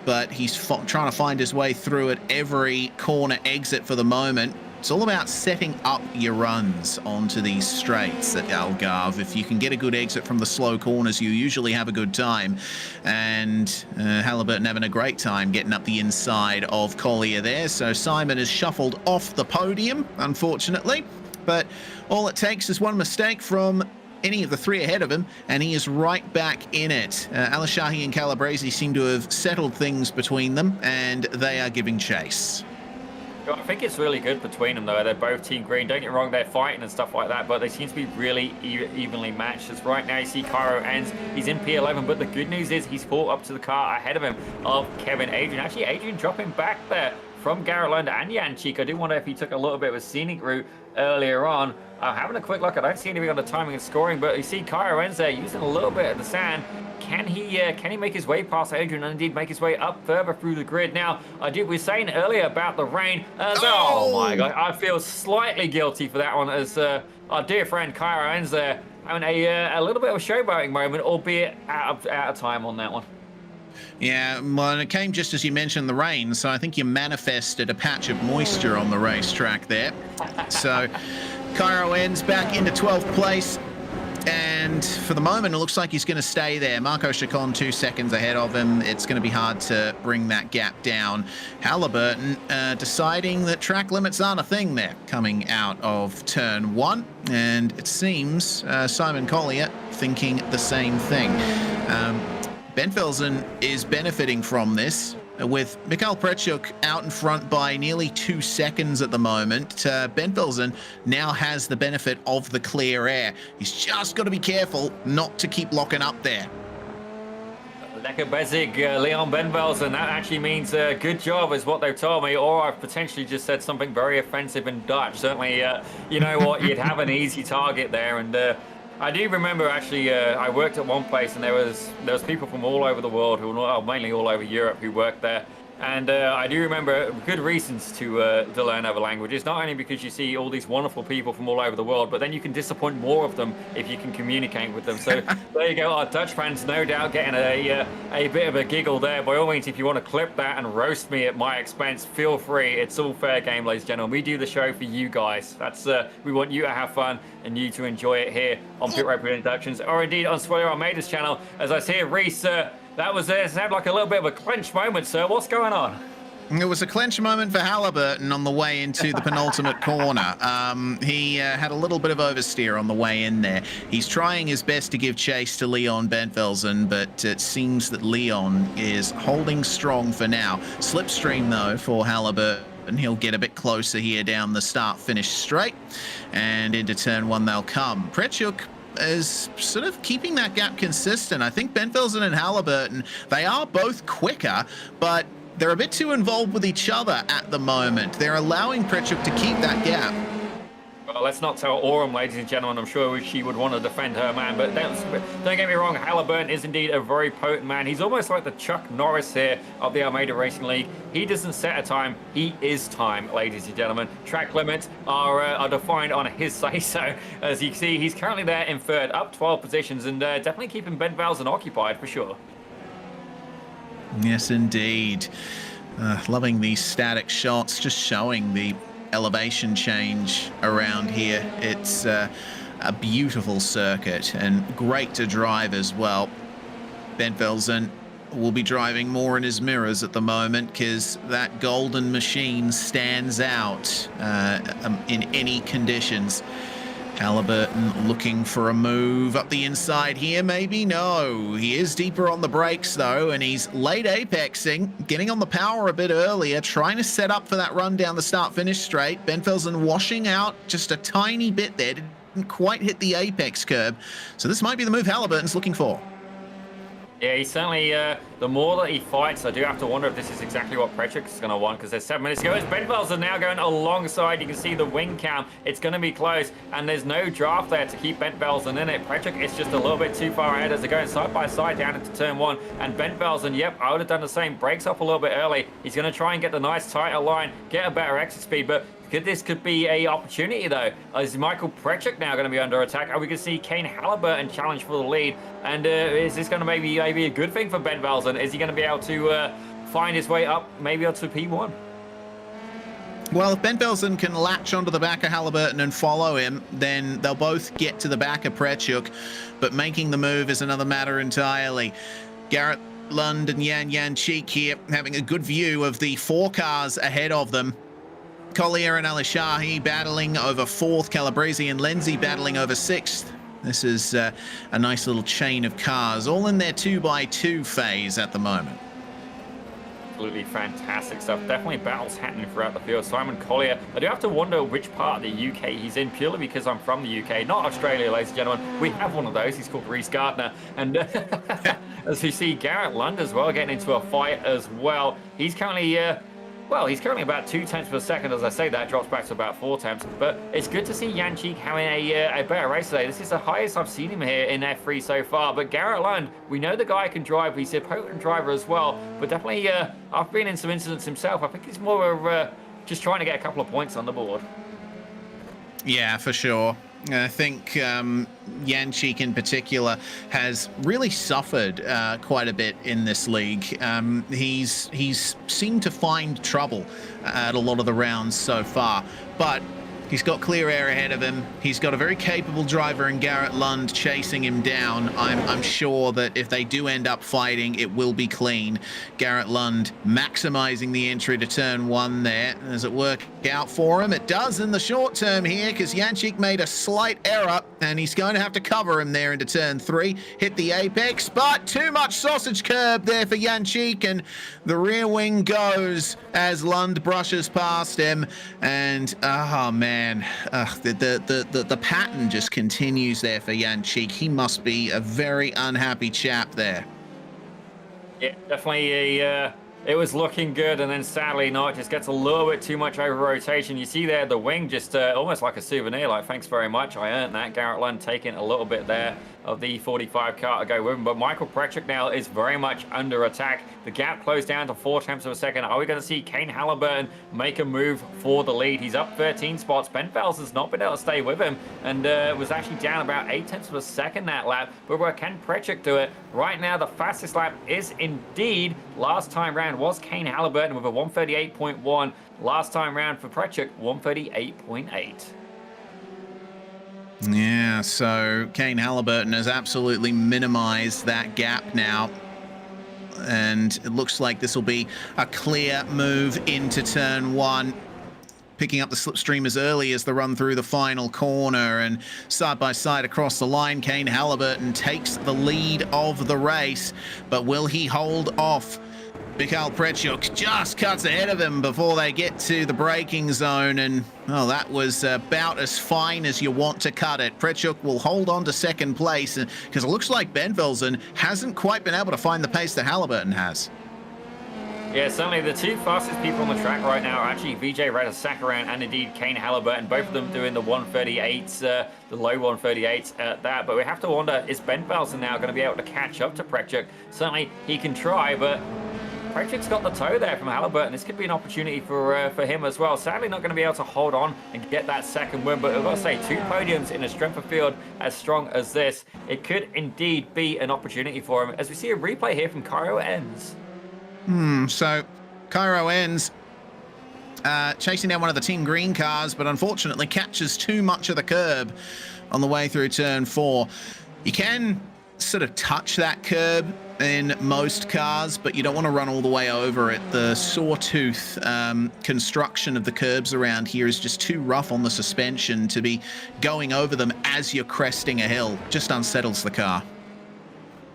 But he's trying to find his way through at every corner exit for the moment. It's all about setting up your runs onto these straights at Algarve. If you can get a good exit from the slow corners, you usually have a good time. And Halliburton having a great time getting up the inside of Collier there. So Simon is shuffled off the podium, unfortunately. But all it takes is one mistake from any of the 3 ahead of him, and he is right back in it. Alishahi and Calabrese seem to have settled things between them, and they are giving chase. I think it's really good between them, though. They're both Team Green. Don't get me wrong, they're fighting and stuff like that, but they seem to be really evenly matched. As right now, you see Cairo Enns. He's in P11, but the good news is he's caught up to the car ahead of him of Kevin Adrian. Actually, Adrian dropping back there from Garrett Lund and Jan Cheek. I do wonder if he took a little bit of a scenic route earlier on. Having a quick look, I don't see anything on the timing and scoring, but you see Cairo Enns there using a little bit of the sand. Can he make his way past Adrian and indeed make his way up further through the grid? Now, we were saying earlier about the rain. Oh my God, I feel slightly guilty for that one, as our dear friend Cairo Enns there having a little bit of a showboating moment, albeit out of time on that one. Yeah, well, it came just as you mentioned the rain, so I think you manifested a patch of moisture on the racetrack there. So Cairo Enns back into 12th place. And for the moment, it looks like he's going to stay there. Marco Chacon 2 seconds ahead of him. It's going to be hard to bring that gap down. Halliburton deciding that track limits aren't a thing there coming out of turn 1. And it seems Simon Collier thinking the same thing. Benfelsen is benefiting from this, with Mikhail Prechuk out in front by nearly 2 seconds at the moment. Benfelsen now has the benefit of the clear air. He's just got to be careful not to keep locking up there. Lekker bezig, Leon Benvelsen. That actually means good job is what they've told me, or I've potentially just said something very offensive in Dutch. Certainly, you know what, you'd have an easy target there. And I do remember actually, I worked at one place and there was people from all over the world, mainly all over Europe, who worked there. And I do remember good reasons to learn other languages, not only because you see all these wonderful people from all over the world, but then you can disappoint more of them if you can communicate with them. So there you go, our Dutch fans no doubt getting a bit of a giggle there. By all means, if you want to clip that and roast me at my expense, feel free. It's all fair game, ladies and gentlemen. We do the show for you guys. That's we want you to have fun and you to enjoy it here on Pit Road Productions, or indeed on Spoiler Almeida's channel. As I see Reese, that was it sounded like a little bit of a clinch moment, sir. What's going on? It was a clinch moment for Halliburton on the way into the penultimate corner. He had a little bit of oversteer on the way in there. He's trying his best to give chase to Leon Benfelsen, but it seems that Leon is holding strong for now. Slipstream, though, for Halliburton. And he'll get a bit closer here down the start-finish straight. And into turn 1 they'll come. Prechuk is sort of keeping that gap consistent. I think Benfelsen and Halliburton, they are both quicker, but they're a bit too involved with each other at the moment. They're allowing Prechuk to keep that gap. Well, let's not tell Aurum, ladies and gentlemen. I'm sure she would want to defend her man, but don't get me wrong, Halliburton is indeed a very potent man. He's almost like the Chuck Norris here of the Almeida Racing League. He doesn't set a time, he is time, ladies and gentlemen. Track limits are defined on his say-so. As you can see, he's currently there in third, up 12 positions, and definitely keeping Ben Valzen occupied for sure. Yes, indeed. Loving these static shots, just showing the elevation change around here. It's a beautiful circuit and great to drive as well. Ben Velzen will be driving more in his mirrors at the moment because that golden machine stands out in any conditions. Halliburton looking for a move up the inside here, maybe? No. He is deeper on the brakes, though, and he's late apexing, getting on the power a bit earlier, trying to set up for that run down the start-finish straight. Ben Velzen washing out just a tiny bit there, didn't quite hit the apex curb. So this might be the move Halliburton's looking for. Yeah, he certainly, the more that he fights, I do have to wonder if this is exactly what Prechuk is going to want, because there's 7 minutes to go. As Ben Velzen now going alongside, you can see the wing count. It's going to be close, and there's no draft there to keep Ben Velzen in it. Prechuk is just a little bit too far ahead as they're going side by side down into turn 1. And Ben Velzen, yep, I would have done the same. Breaks up a little bit early. He's going to try and get the nice tighter line, get a better exit speed, but this could be a opportunity, though. Is Michael Prechuk now going to be under attack? Are we going to see Kane Halliburton challenge for the lead? And is this going to maybe a good thing for Ben Velzen? Is he going to be able to find his way up maybe onto P1? Well, if Ben Velzen can latch onto the back of Halliburton and follow him, then they'll both get to the back of Prechuk. But making the move is another matter entirely. Garrett Lund and Yan Cheek here having a good view of the 4 cars ahead of them. Collier and Alishahi battling over 4th, Calabrese and Lenzi battling over 6th. This is a nice little chain of cars, all in their 2x2 phase at the moment. Absolutely fantastic stuff. Definitely battles happening throughout the field. Simon Collier, I do have to wonder which part of the UK he's in, purely because I'm from the UK, not Australia, ladies and gentlemen. We have one of those. He's called Reese Gardner. And as we see Garrett Lund as well getting into a fight as well. He's currently... Well, he's currently about 2 tenths per second. As I say, that drops back to about 4 tenths. But it's good to see Yan Cheek having a better race today. This is the highest I've seen him here in F3 so far. But Garrett Lund, we know the guy can drive. He's a potent driver as well. But definitely, I've been in some incidents himself. I think he's more of just trying to get a couple of points on the board. Yeah, for sure. I think Yan Cheek in particular has really suffered quite a bit in this league. He's seemed to find trouble at a lot of the rounds so far, but he's got clear air ahead of him. He's got a very capable driver in Garrett Lund chasing him down. I'm sure that if they do end up fighting, it will be clean. Garrett Lund maximizing the entry to turn 1 there. Does it work out for him? It does in the short term here, because Yan Cheek made a slight error, and he's going to have to cover him there into turn 3. Hit the apex, but too much sausage curb there for Yan Cheek, and the rear wing goes as Lund brushes past him, and oh man. The pattern just continues there for Yan Cheek. He must be a very unhappy chap there. Yeah, definitely it was looking good, and then sadly not. Just gets a little bit too much over rotation. You see there the wing just almost like a souvenir, like thanks very much, I earned that. Garrett Lund taking a little bit there of the 45 car to go with him, but Michael Prechuk now is very much under attack. The gap closed down to 4 tenths of a second. Are we going to see Kane Halliburton make a move for the lead? He's up 13 spots. Ben Velzen's not been able to stay with him, and was actually down about 8 tenths of a second that lap. But where can Prechuk do it? Right now, the fastest lap is indeed, last time round was Kane Halliburton with a 138.1. Last time round for Prechuk, 138.8. Yeah, so Kane Halliburton has absolutely minimized that gap now. And it looks like this will be a clear move into turn 1. Picking up the slipstream as early as the run through the final corner, and side by side across the line, Kane Halliburton takes the lead of the race. But will he hold off? Mikhail Prechuk just cuts ahead of him before they get to the braking zone, and well, that was about as fine as you want to cut it. Prechuk will hold on to second place, because it looks like Ben Velzen hasn't quite been able to find the pace that Halliburton has. Yeah, certainly the two fastest people on the track right now are actually Vijay Radhasakuran and indeed Kane Halliburton, both of them doing the 138s, the low 138s at that. But we have to wonder, is Ben Belson now going to be able to catch up to Prechuk? Certainly he can try, but Prechuk's got the toe there from Halliburton. This could be an opportunity for him as well. Sadly not going to be able to hold on and get that second win, but I've got to say, 2 podiums in a strength of field as strong as this, it could indeed be an opportunity for him, as we see a replay here from Cairo Ends. So Cairo Ends chasing down one of the Team Green cars, but unfortunately catches too much of the curb on the way through turn 4. You can sort of touch that curb in most cars, but you don't want to run all the way over it. The sawtooth construction of the curbs around here is just too rough on the suspension to be going over them as you're cresting a hill. Just unsettles the car.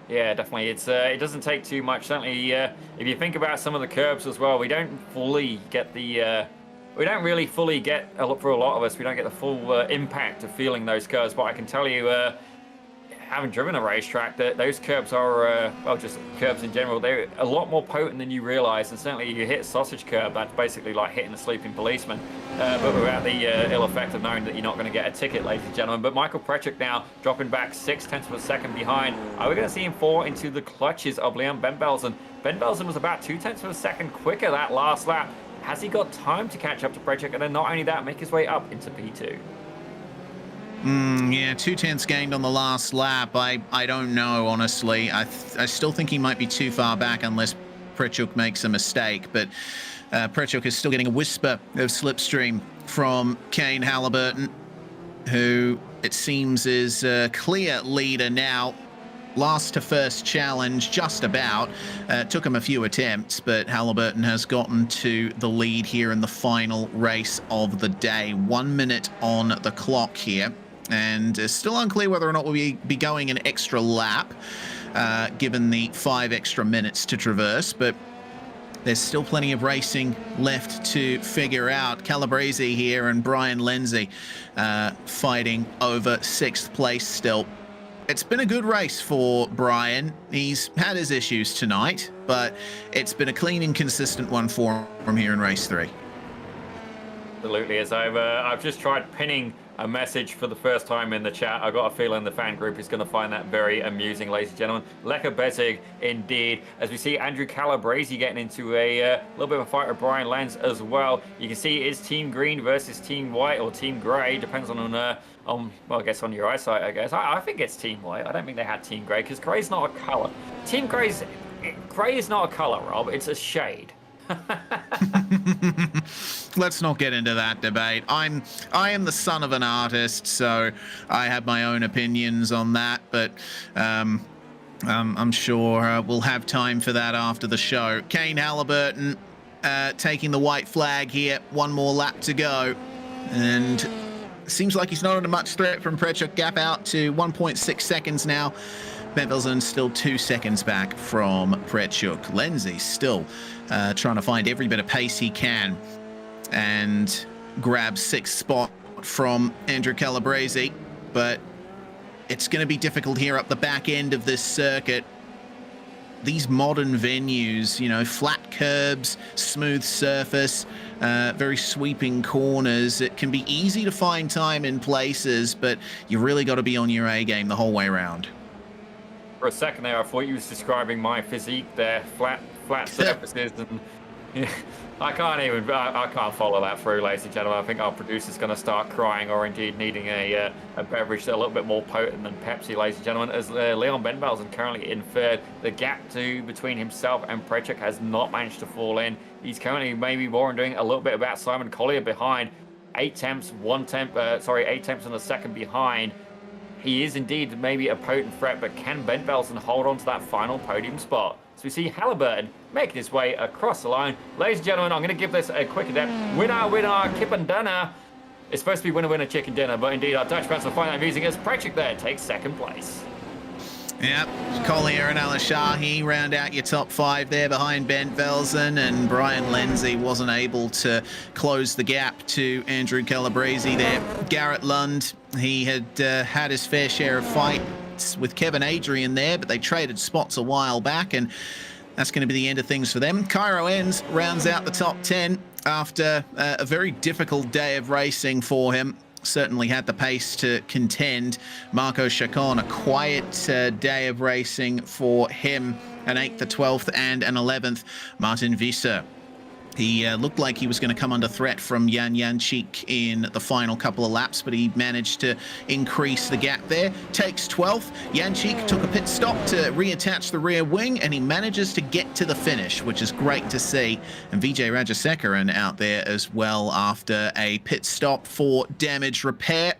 Yeah, definitely. It doesn't take too much. Certainly, if you think about some of the curbs as well, we don't fully get the. We don't really fully get, for a lot of us, we don't get the full impact of feeling those curbs. But I can tell you, having driven a racetrack, that those curbs are, well, just curbs in general, they're a lot more potent than you realize. And certainly you hit a sausage curb, that's basically like hitting a sleeping policeman, but without the ill effect of knowing that you're not going to get a ticket, ladies and gentlemen. But Michael Prechuk now dropping back 0.6 of a second behind. Are we going to see him fall into the clutches of Leon Ben Belson? Ben Belson was about 0.2 of a second quicker that last lap. Has he got time to catch up to Prechuk, and then not only that, make his way up into P2? Yeah, 0.2 gained on the last lap. I don't know, honestly. I still think he might be too far back unless Prechuk makes a mistake. But Prechuk is still getting a whisper of slipstream from Kane Halliburton, who it seems is a clear leader now. Last to first challenge, just about. Took him a few attempts, but Halliburton has gotten to the lead here in the final race of the day. 1 minute on the clock here. And it's still unclear whether or not we'll be going an extra lap, given the 5 extra minutes to traverse. But there's still plenty of racing left to figure out. Calabrese here and Brian Lenzi fighting over 6th place still. It's been a good race for Brian. He's had his issues tonight, but it's been a clean and consistent one for him here in race 3. Absolutely. As I've just tried pinning a message for the first time in the chat. I got a feeling the fan group is going to find that very amusing, ladies and gentlemen. Leka Bezig, indeed. As we see Andrew Calabrese getting into a little bit of a fight with Brian Lenz as well. You can see it's Team Green versus Team White, or Team Grey, depends on well, I guess on your eyesight, I guess. I think it's Team White. I don't think they had Team Grey, because Grey's not a color. Grey is not a color, Rob. It's a shade. Let's not get into that debate. I am the son of an artist, so I have my own opinions on that, but I'm sure we'll have time for that after the show. Kane Halliburton taking the white flag here. 1 more lap to go, and seems like he's not under much threat from Prechuk. Gap out to 1.6 seconds now. Ben Belson still 2 seconds back from Prechuk. Lenzi still trying to find every bit of pace he can and grab 6th spot from Andrew Calabrese, but it's going to be difficult here up the back end of this circuit. These modern venues, you know, flat curbs, smooth surface, very sweeping corners. It can be easy to find time in places, but you really got to be on your A game the whole way around. For a second there, I thought you was describing my physique there, flat surfaces, and yeah, I can't follow that through, ladies and gentlemen. I think our producer's going to start crying, or indeed needing a beverage a little bit more potent than Pepsi, ladies and gentlemen. As Leon Ben Belson currently in 3rd, the gap between himself and Prechuk has not managed to fall in. He's currently maybe more and doing a little bit about Simon Collier behind, 8 tenths on the second behind. He is indeed maybe a potent threat, but can Ben Belson hold on to that final podium spot? So we see Halliburton making his way across the line. Ladies and gentlemen, I'm going to give this a quick adept. Winner, Kippen dinner. It's supposed to be winner, chicken dinner, but indeed our Dutch fans will find that amusing as Prechuk there takes 2nd place. Yep, Collier and Al-Shahi round out your top 5 there behind Ben Belson, and Brian Lenzi wasn't able to close the gap to Andrew Calabrese there. Garrett Lund, he had had his fair share of fights with Kevin Adrian there, but they traded spots a while back, and That's going to be the end of things for them. Cairo ends, rounds out the top 10 after a very difficult day of racing for him. Certainly had the pace to contend. Marco Chacon, a quiet day of racing for him. An 8th, a 12th, and an 11th. Martin Visser. He looked like he was going to come under threat from Jan Jančík in the final couple of laps, but he managed to increase the gap there. Takes 12th. Jančík took a pit stop to reattach the rear wing, and he manages to get to the finish, which is great to see. And Vijay Rajasekaran out there as well after a pit stop for damage repair.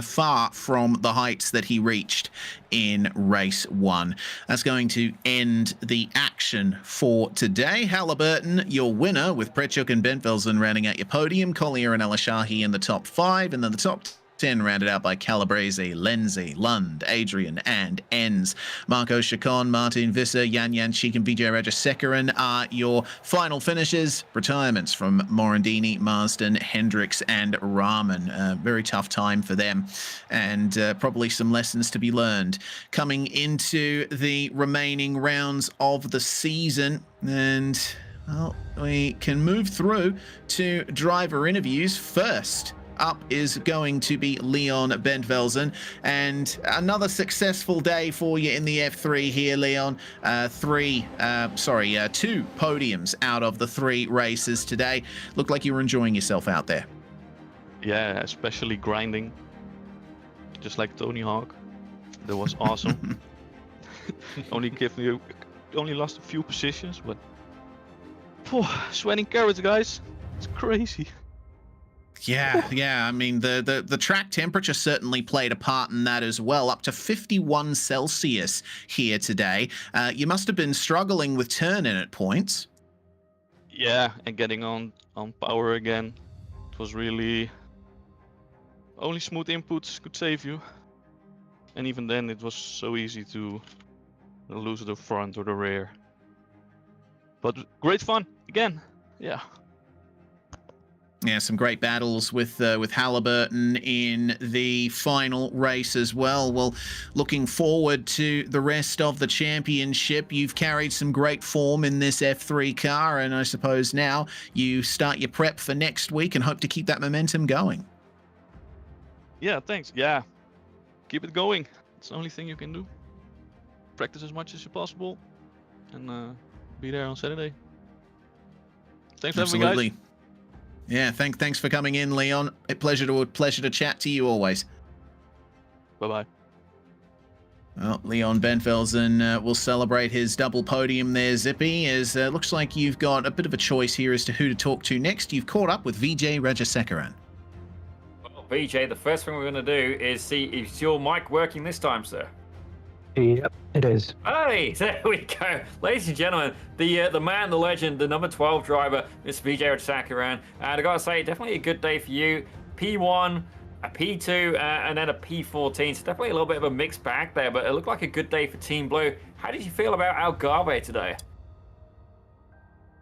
Far from the heights that he reached in race 1. That's going to end the action for today. Halliburton, your winner, with Prechuk and Bentvelsen rounding out your podium. Collier and Elishahi in the top 5, and then the top 10 rounded out by Calabrese, Lenzi, Lund, Adrian, and Enns. Marco Chacon, Martin Visser, Jan Jančík, and Vijay Rajasekaran are your final finishes. Retirements from Morandini, Marsden, Hendricks, and Rahman. Very tough time for them, and probably some lessons to be learned coming into the remaining rounds of the season. And well, we can move through to driver interviews first. Up is going to be Leon Bentvelsen, and another successful day for you in the F3 here, Leon. 2 podiums out of the 3 races today. Looked like you were enjoying yourself out there. Yeah, especially grinding, just like Tony Hawk. That was awesome. only lost a few positions, but sweating carrots, guys. It's crazy. Yeah. I mean, the track temperature certainly played a part in that as well, up to 51 Celsius here today. You must have been struggling with turn-in at points. Yeah, and getting on power again. It was really... Only smooth inputs could save you. And even then, it was so easy to lose the front or the rear. But great fun, again. Yeah. Yeah, some great battles with Halliburton in the final race as well. Well, looking forward to the rest of the championship. You've carried some great form in this F3 car, and I suppose now you start your prep for next week and hope to keep that momentum going. Yeah, thanks. Yeah, keep it going. It's the only thing you can do. Practice as much as possible, and be there on Saturday. Thanks for having me, guys. Yeah, thanks for coming in, Leon. A pleasure to chat to you always. Bye-bye. Well, Leon Bentvelsen will celebrate his double podium there, Zippy, as looks like you've got a bit of a choice here as to who to talk to next. You've caught up with Vijay Rajasekaran. Well, Vijay, the first thing we're going to do is see if your mic working this time, sir. Yep, it is. Hey, there we go. Ladies and gentlemen, the man, the legend, the number 12 driver, Mr. Vijay Rajasekaran. And I got to say, definitely a good day for you. P1, a P2, and then a P14. So definitely a little bit of a mixed bag there, but it looked like a good day for Team Blue. How did you feel about Algarve today?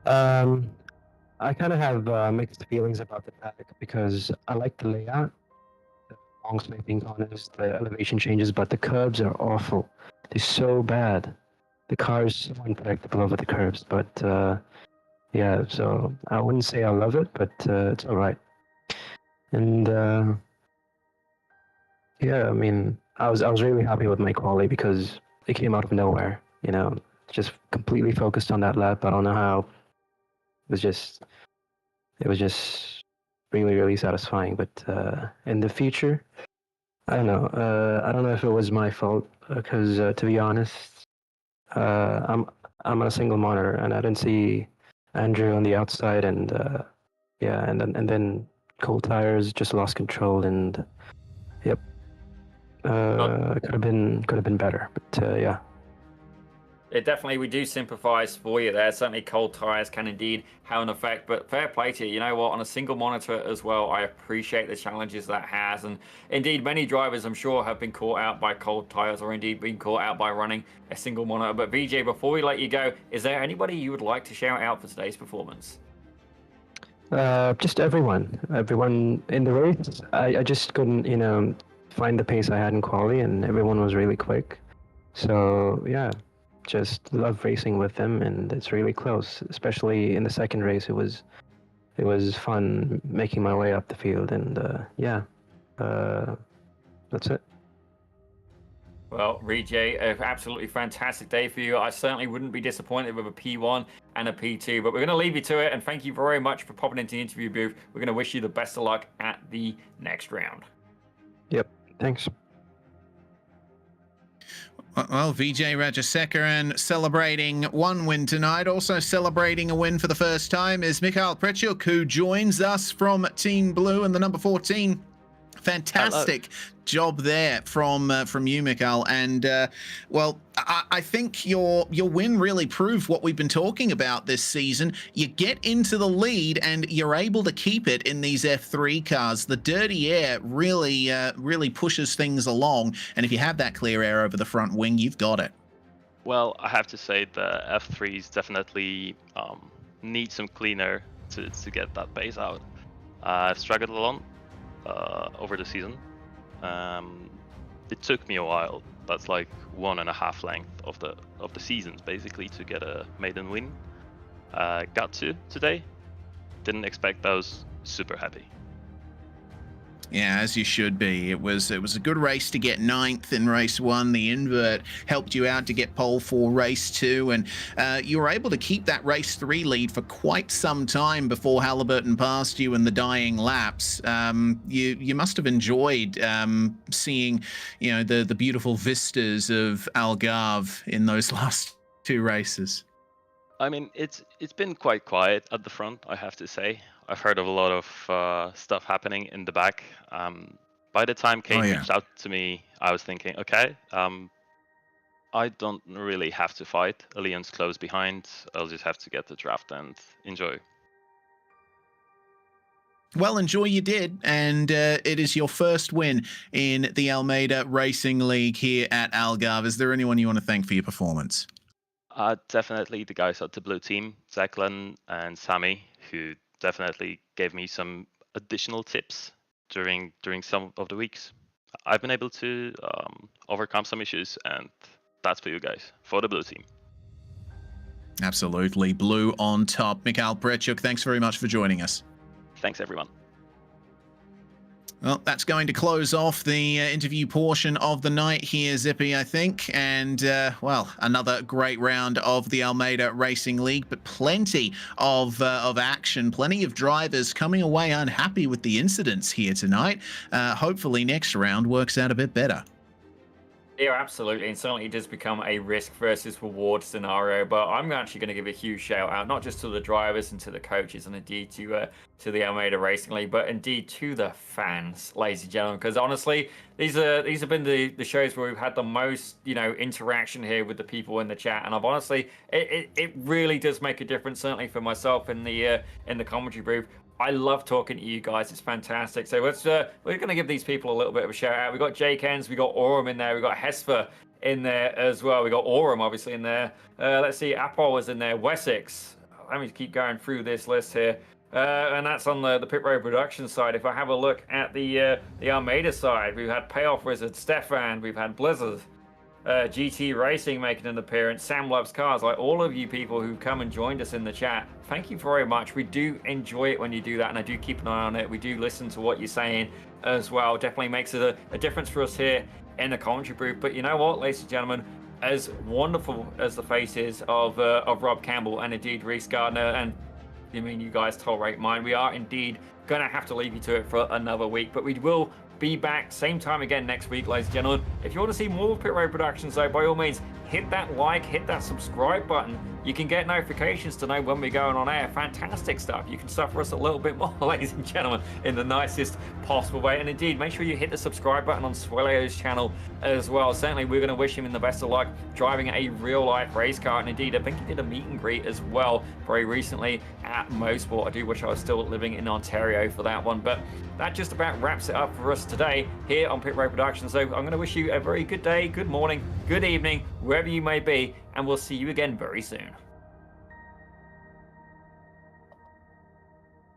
I kind of have mixed feelings about the track because I like the layout. Long sweeping corners, the elevation changes, but the curbs are awful. They're so bad. The car is so unpredictable over the curbs, but yeah, so I wouldn't say I love it, but it's all right. And yeah, I mean, I was really happy with my quali because it came out of nowhere. You know, just completely focused on that lap. I don't know how. It was just really, really satisfying. But in the future, I don't know. I don't know if it was my fault because, to be honest, I'm on a single monitor and I didn't see Andrew on the outside, and yeah, and then cold tires just lost control, and yep, could have been better, but yeah. Yeah, definitely, we do sympathise for you there. Certainly cold tyres can indeed have an effect, but fair play to you. You know what, on a single monitor as well, I appreciate the challenges that has. And indeed, many drivers, I'm sure, have been caught out by cold tyres or indeed been caught out by running a single monitor. But Vijay, before we let you go, is there anybody you would like to shout out for today's performance? Just everyone in the race. I just couldn't, find the pace I had in quali, and everyone was really quick. So yeah. just love racing with them, and it's really close. Especially in the second race, it was fun making my way up the field, and that's it. Well, Rejay, an absolutely fantastic day for you. I certainly wouldn't be disappointed with a P1 and a P2, but we're going to leave you to it, and thank you very much for popping into the interview booth. We're going to wish you the best of luck at the next round. Yep, thanks. Well, Vijay Rajasekaran celebrating one win tonight. Also celebrating a win for the first time is Mikhail Prechuk, who joins us from Team Blue and the number 14. Fantastic job there from you, Mikhail. And well, I think your win really proved what we've been talking about this season. You get into the lead and you're able to keep it in these F3 cars. The dirty air really pushes things along, and if you have that clear air over the front wing, you've got it. Well, I have to say the F3s definitely need some cleaner to get that pace out. I've struggled a lot over the season. It took me a while. That's like 1.5 length of the seasons basically to get a maiden win. Got to today. Didn't expect that. I was super happy. Yeah, as you should be. It was a good race to get 9th in race 1. The invert helped you out to get pole for race 2, and you were able to keep that race 3 lead for quite some time before Halliburton passed you in the dying laps. You must have enjoyed seeing, the beautiful vistas of Algarve in those last 2 races. I mean, it's been quite quiet at the front, I have to say. I've heard of a lot of stuff happening in the back. By the time Kate reached out to me, I was thinking, okay, I don't really have to fight. Leon's close behind. I'll just have to get the draft and enjoy. Well, enjoy you did, and it is your first win in the Almeida Racing League here at Algarve. Is there anyone you want to thank for your performance? Definitely the guys at the blue team, Zachlin and Sammy, who definitely gave me some additional tips during some of the weeks. I've been able to overcome some issues, and that's for you guys, for the blue team. Absolutely. Blue on top. Mikhail Prechuk, thanks very much for joining us. Thanks, everyone. Well, that's going to close off the interview portion of the night here, Zippy, I think. And, well, another great round of the Almeida Racing League, but plenty of action, plenty of drivers coming away unhappy with the incidents here tonight. Hopefully next round works out a bit better. Yeah, absolutely. And certainly it does become a risk versus reward scenario. But I'm actually going to give a huge shout out, not just to the drivers and to the coaches, and indeed to the Almeida Racing League, but indeed to the fans, ladies and gentlemen. Because honestly, these have been the shows where we've had the most, interaction here with the people in the chat. And I've honestly, it really does make a difference, certainly for myself in the commentary booth. I love talking to you guys. It's fantastic. So we're going to give these people a little bit of a shout out. We got Jake Hens, we got Aurum in there, we got Hesper in there as well. We got Aurum obviously in there. Let's see, Apple was in there. Wessex. Let me keep going through this list here. And that's on the Pit Road Production side. If I have a look at the Almeida side, we've had Payoff Wizard, Stefan, we've had Blizzard, GT Racing making an appearance, Sam Loves Cars, like all of you people who come and joined us in the chat. Thank you very much. We do enjoy it when you do that, and I do keep an eye on it. We do listen to what you're saying as well. Definitely makes it a difference for us here in the commentary booth. But you know what, ladies and gentlemen, as wonderful as the face is of Rob Campbell and indeed Reese Gardner, and you guys tolerate mine, we are indeed going to have to leave you to it for another week. But we will be back same time again next week, ladies and gentlemen. If you want to see more Pit Road Productions, though, by all means, hit that like, hit that subscribe button. You can get notifications to know when we're going on air. Fantastic stuff. You can suffer us a little bit more, ladies and gentlemen, in the nicest possible way. And indeed, make sure you hit the subscribe button on Swelio's channel as well. Certainly, we're going to wish him the best of luck driving a real-life race car. And indeed, I think he did a meet and greet as well very recently at Mosport. I do wish I was still living in Ontario for that one. But that just about wraps it up for us today here on Pit Road Productions. So I'm going to wish you a very good day, good morning, good evening, wherever you may be, and we'll see you again very soon.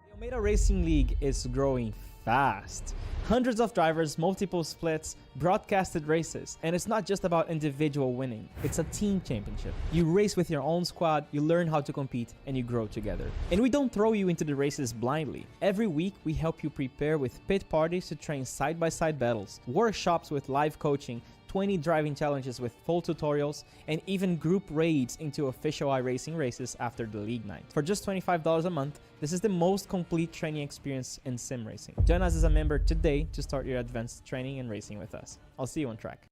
The Almeida Racing League is growing fast. fast. Hundreds of drivers, multiple splits, broadcasted races, and it's not just about individual winning, it's a team championship. You race with your own squad, you learn how to compete, and you grow together. And we don't throw you into the races blindly. Every week, we help you prepare with pit parties to train side-by-side battles, workshops with live coaching, 20 driving challenges with full tutorials, and even group raids into official iRacing races after the league night. For just $25 a month, this is the most complete training experience in sim racing. Join us as a member today to start your advanced training and racing with us. I'll see you on track.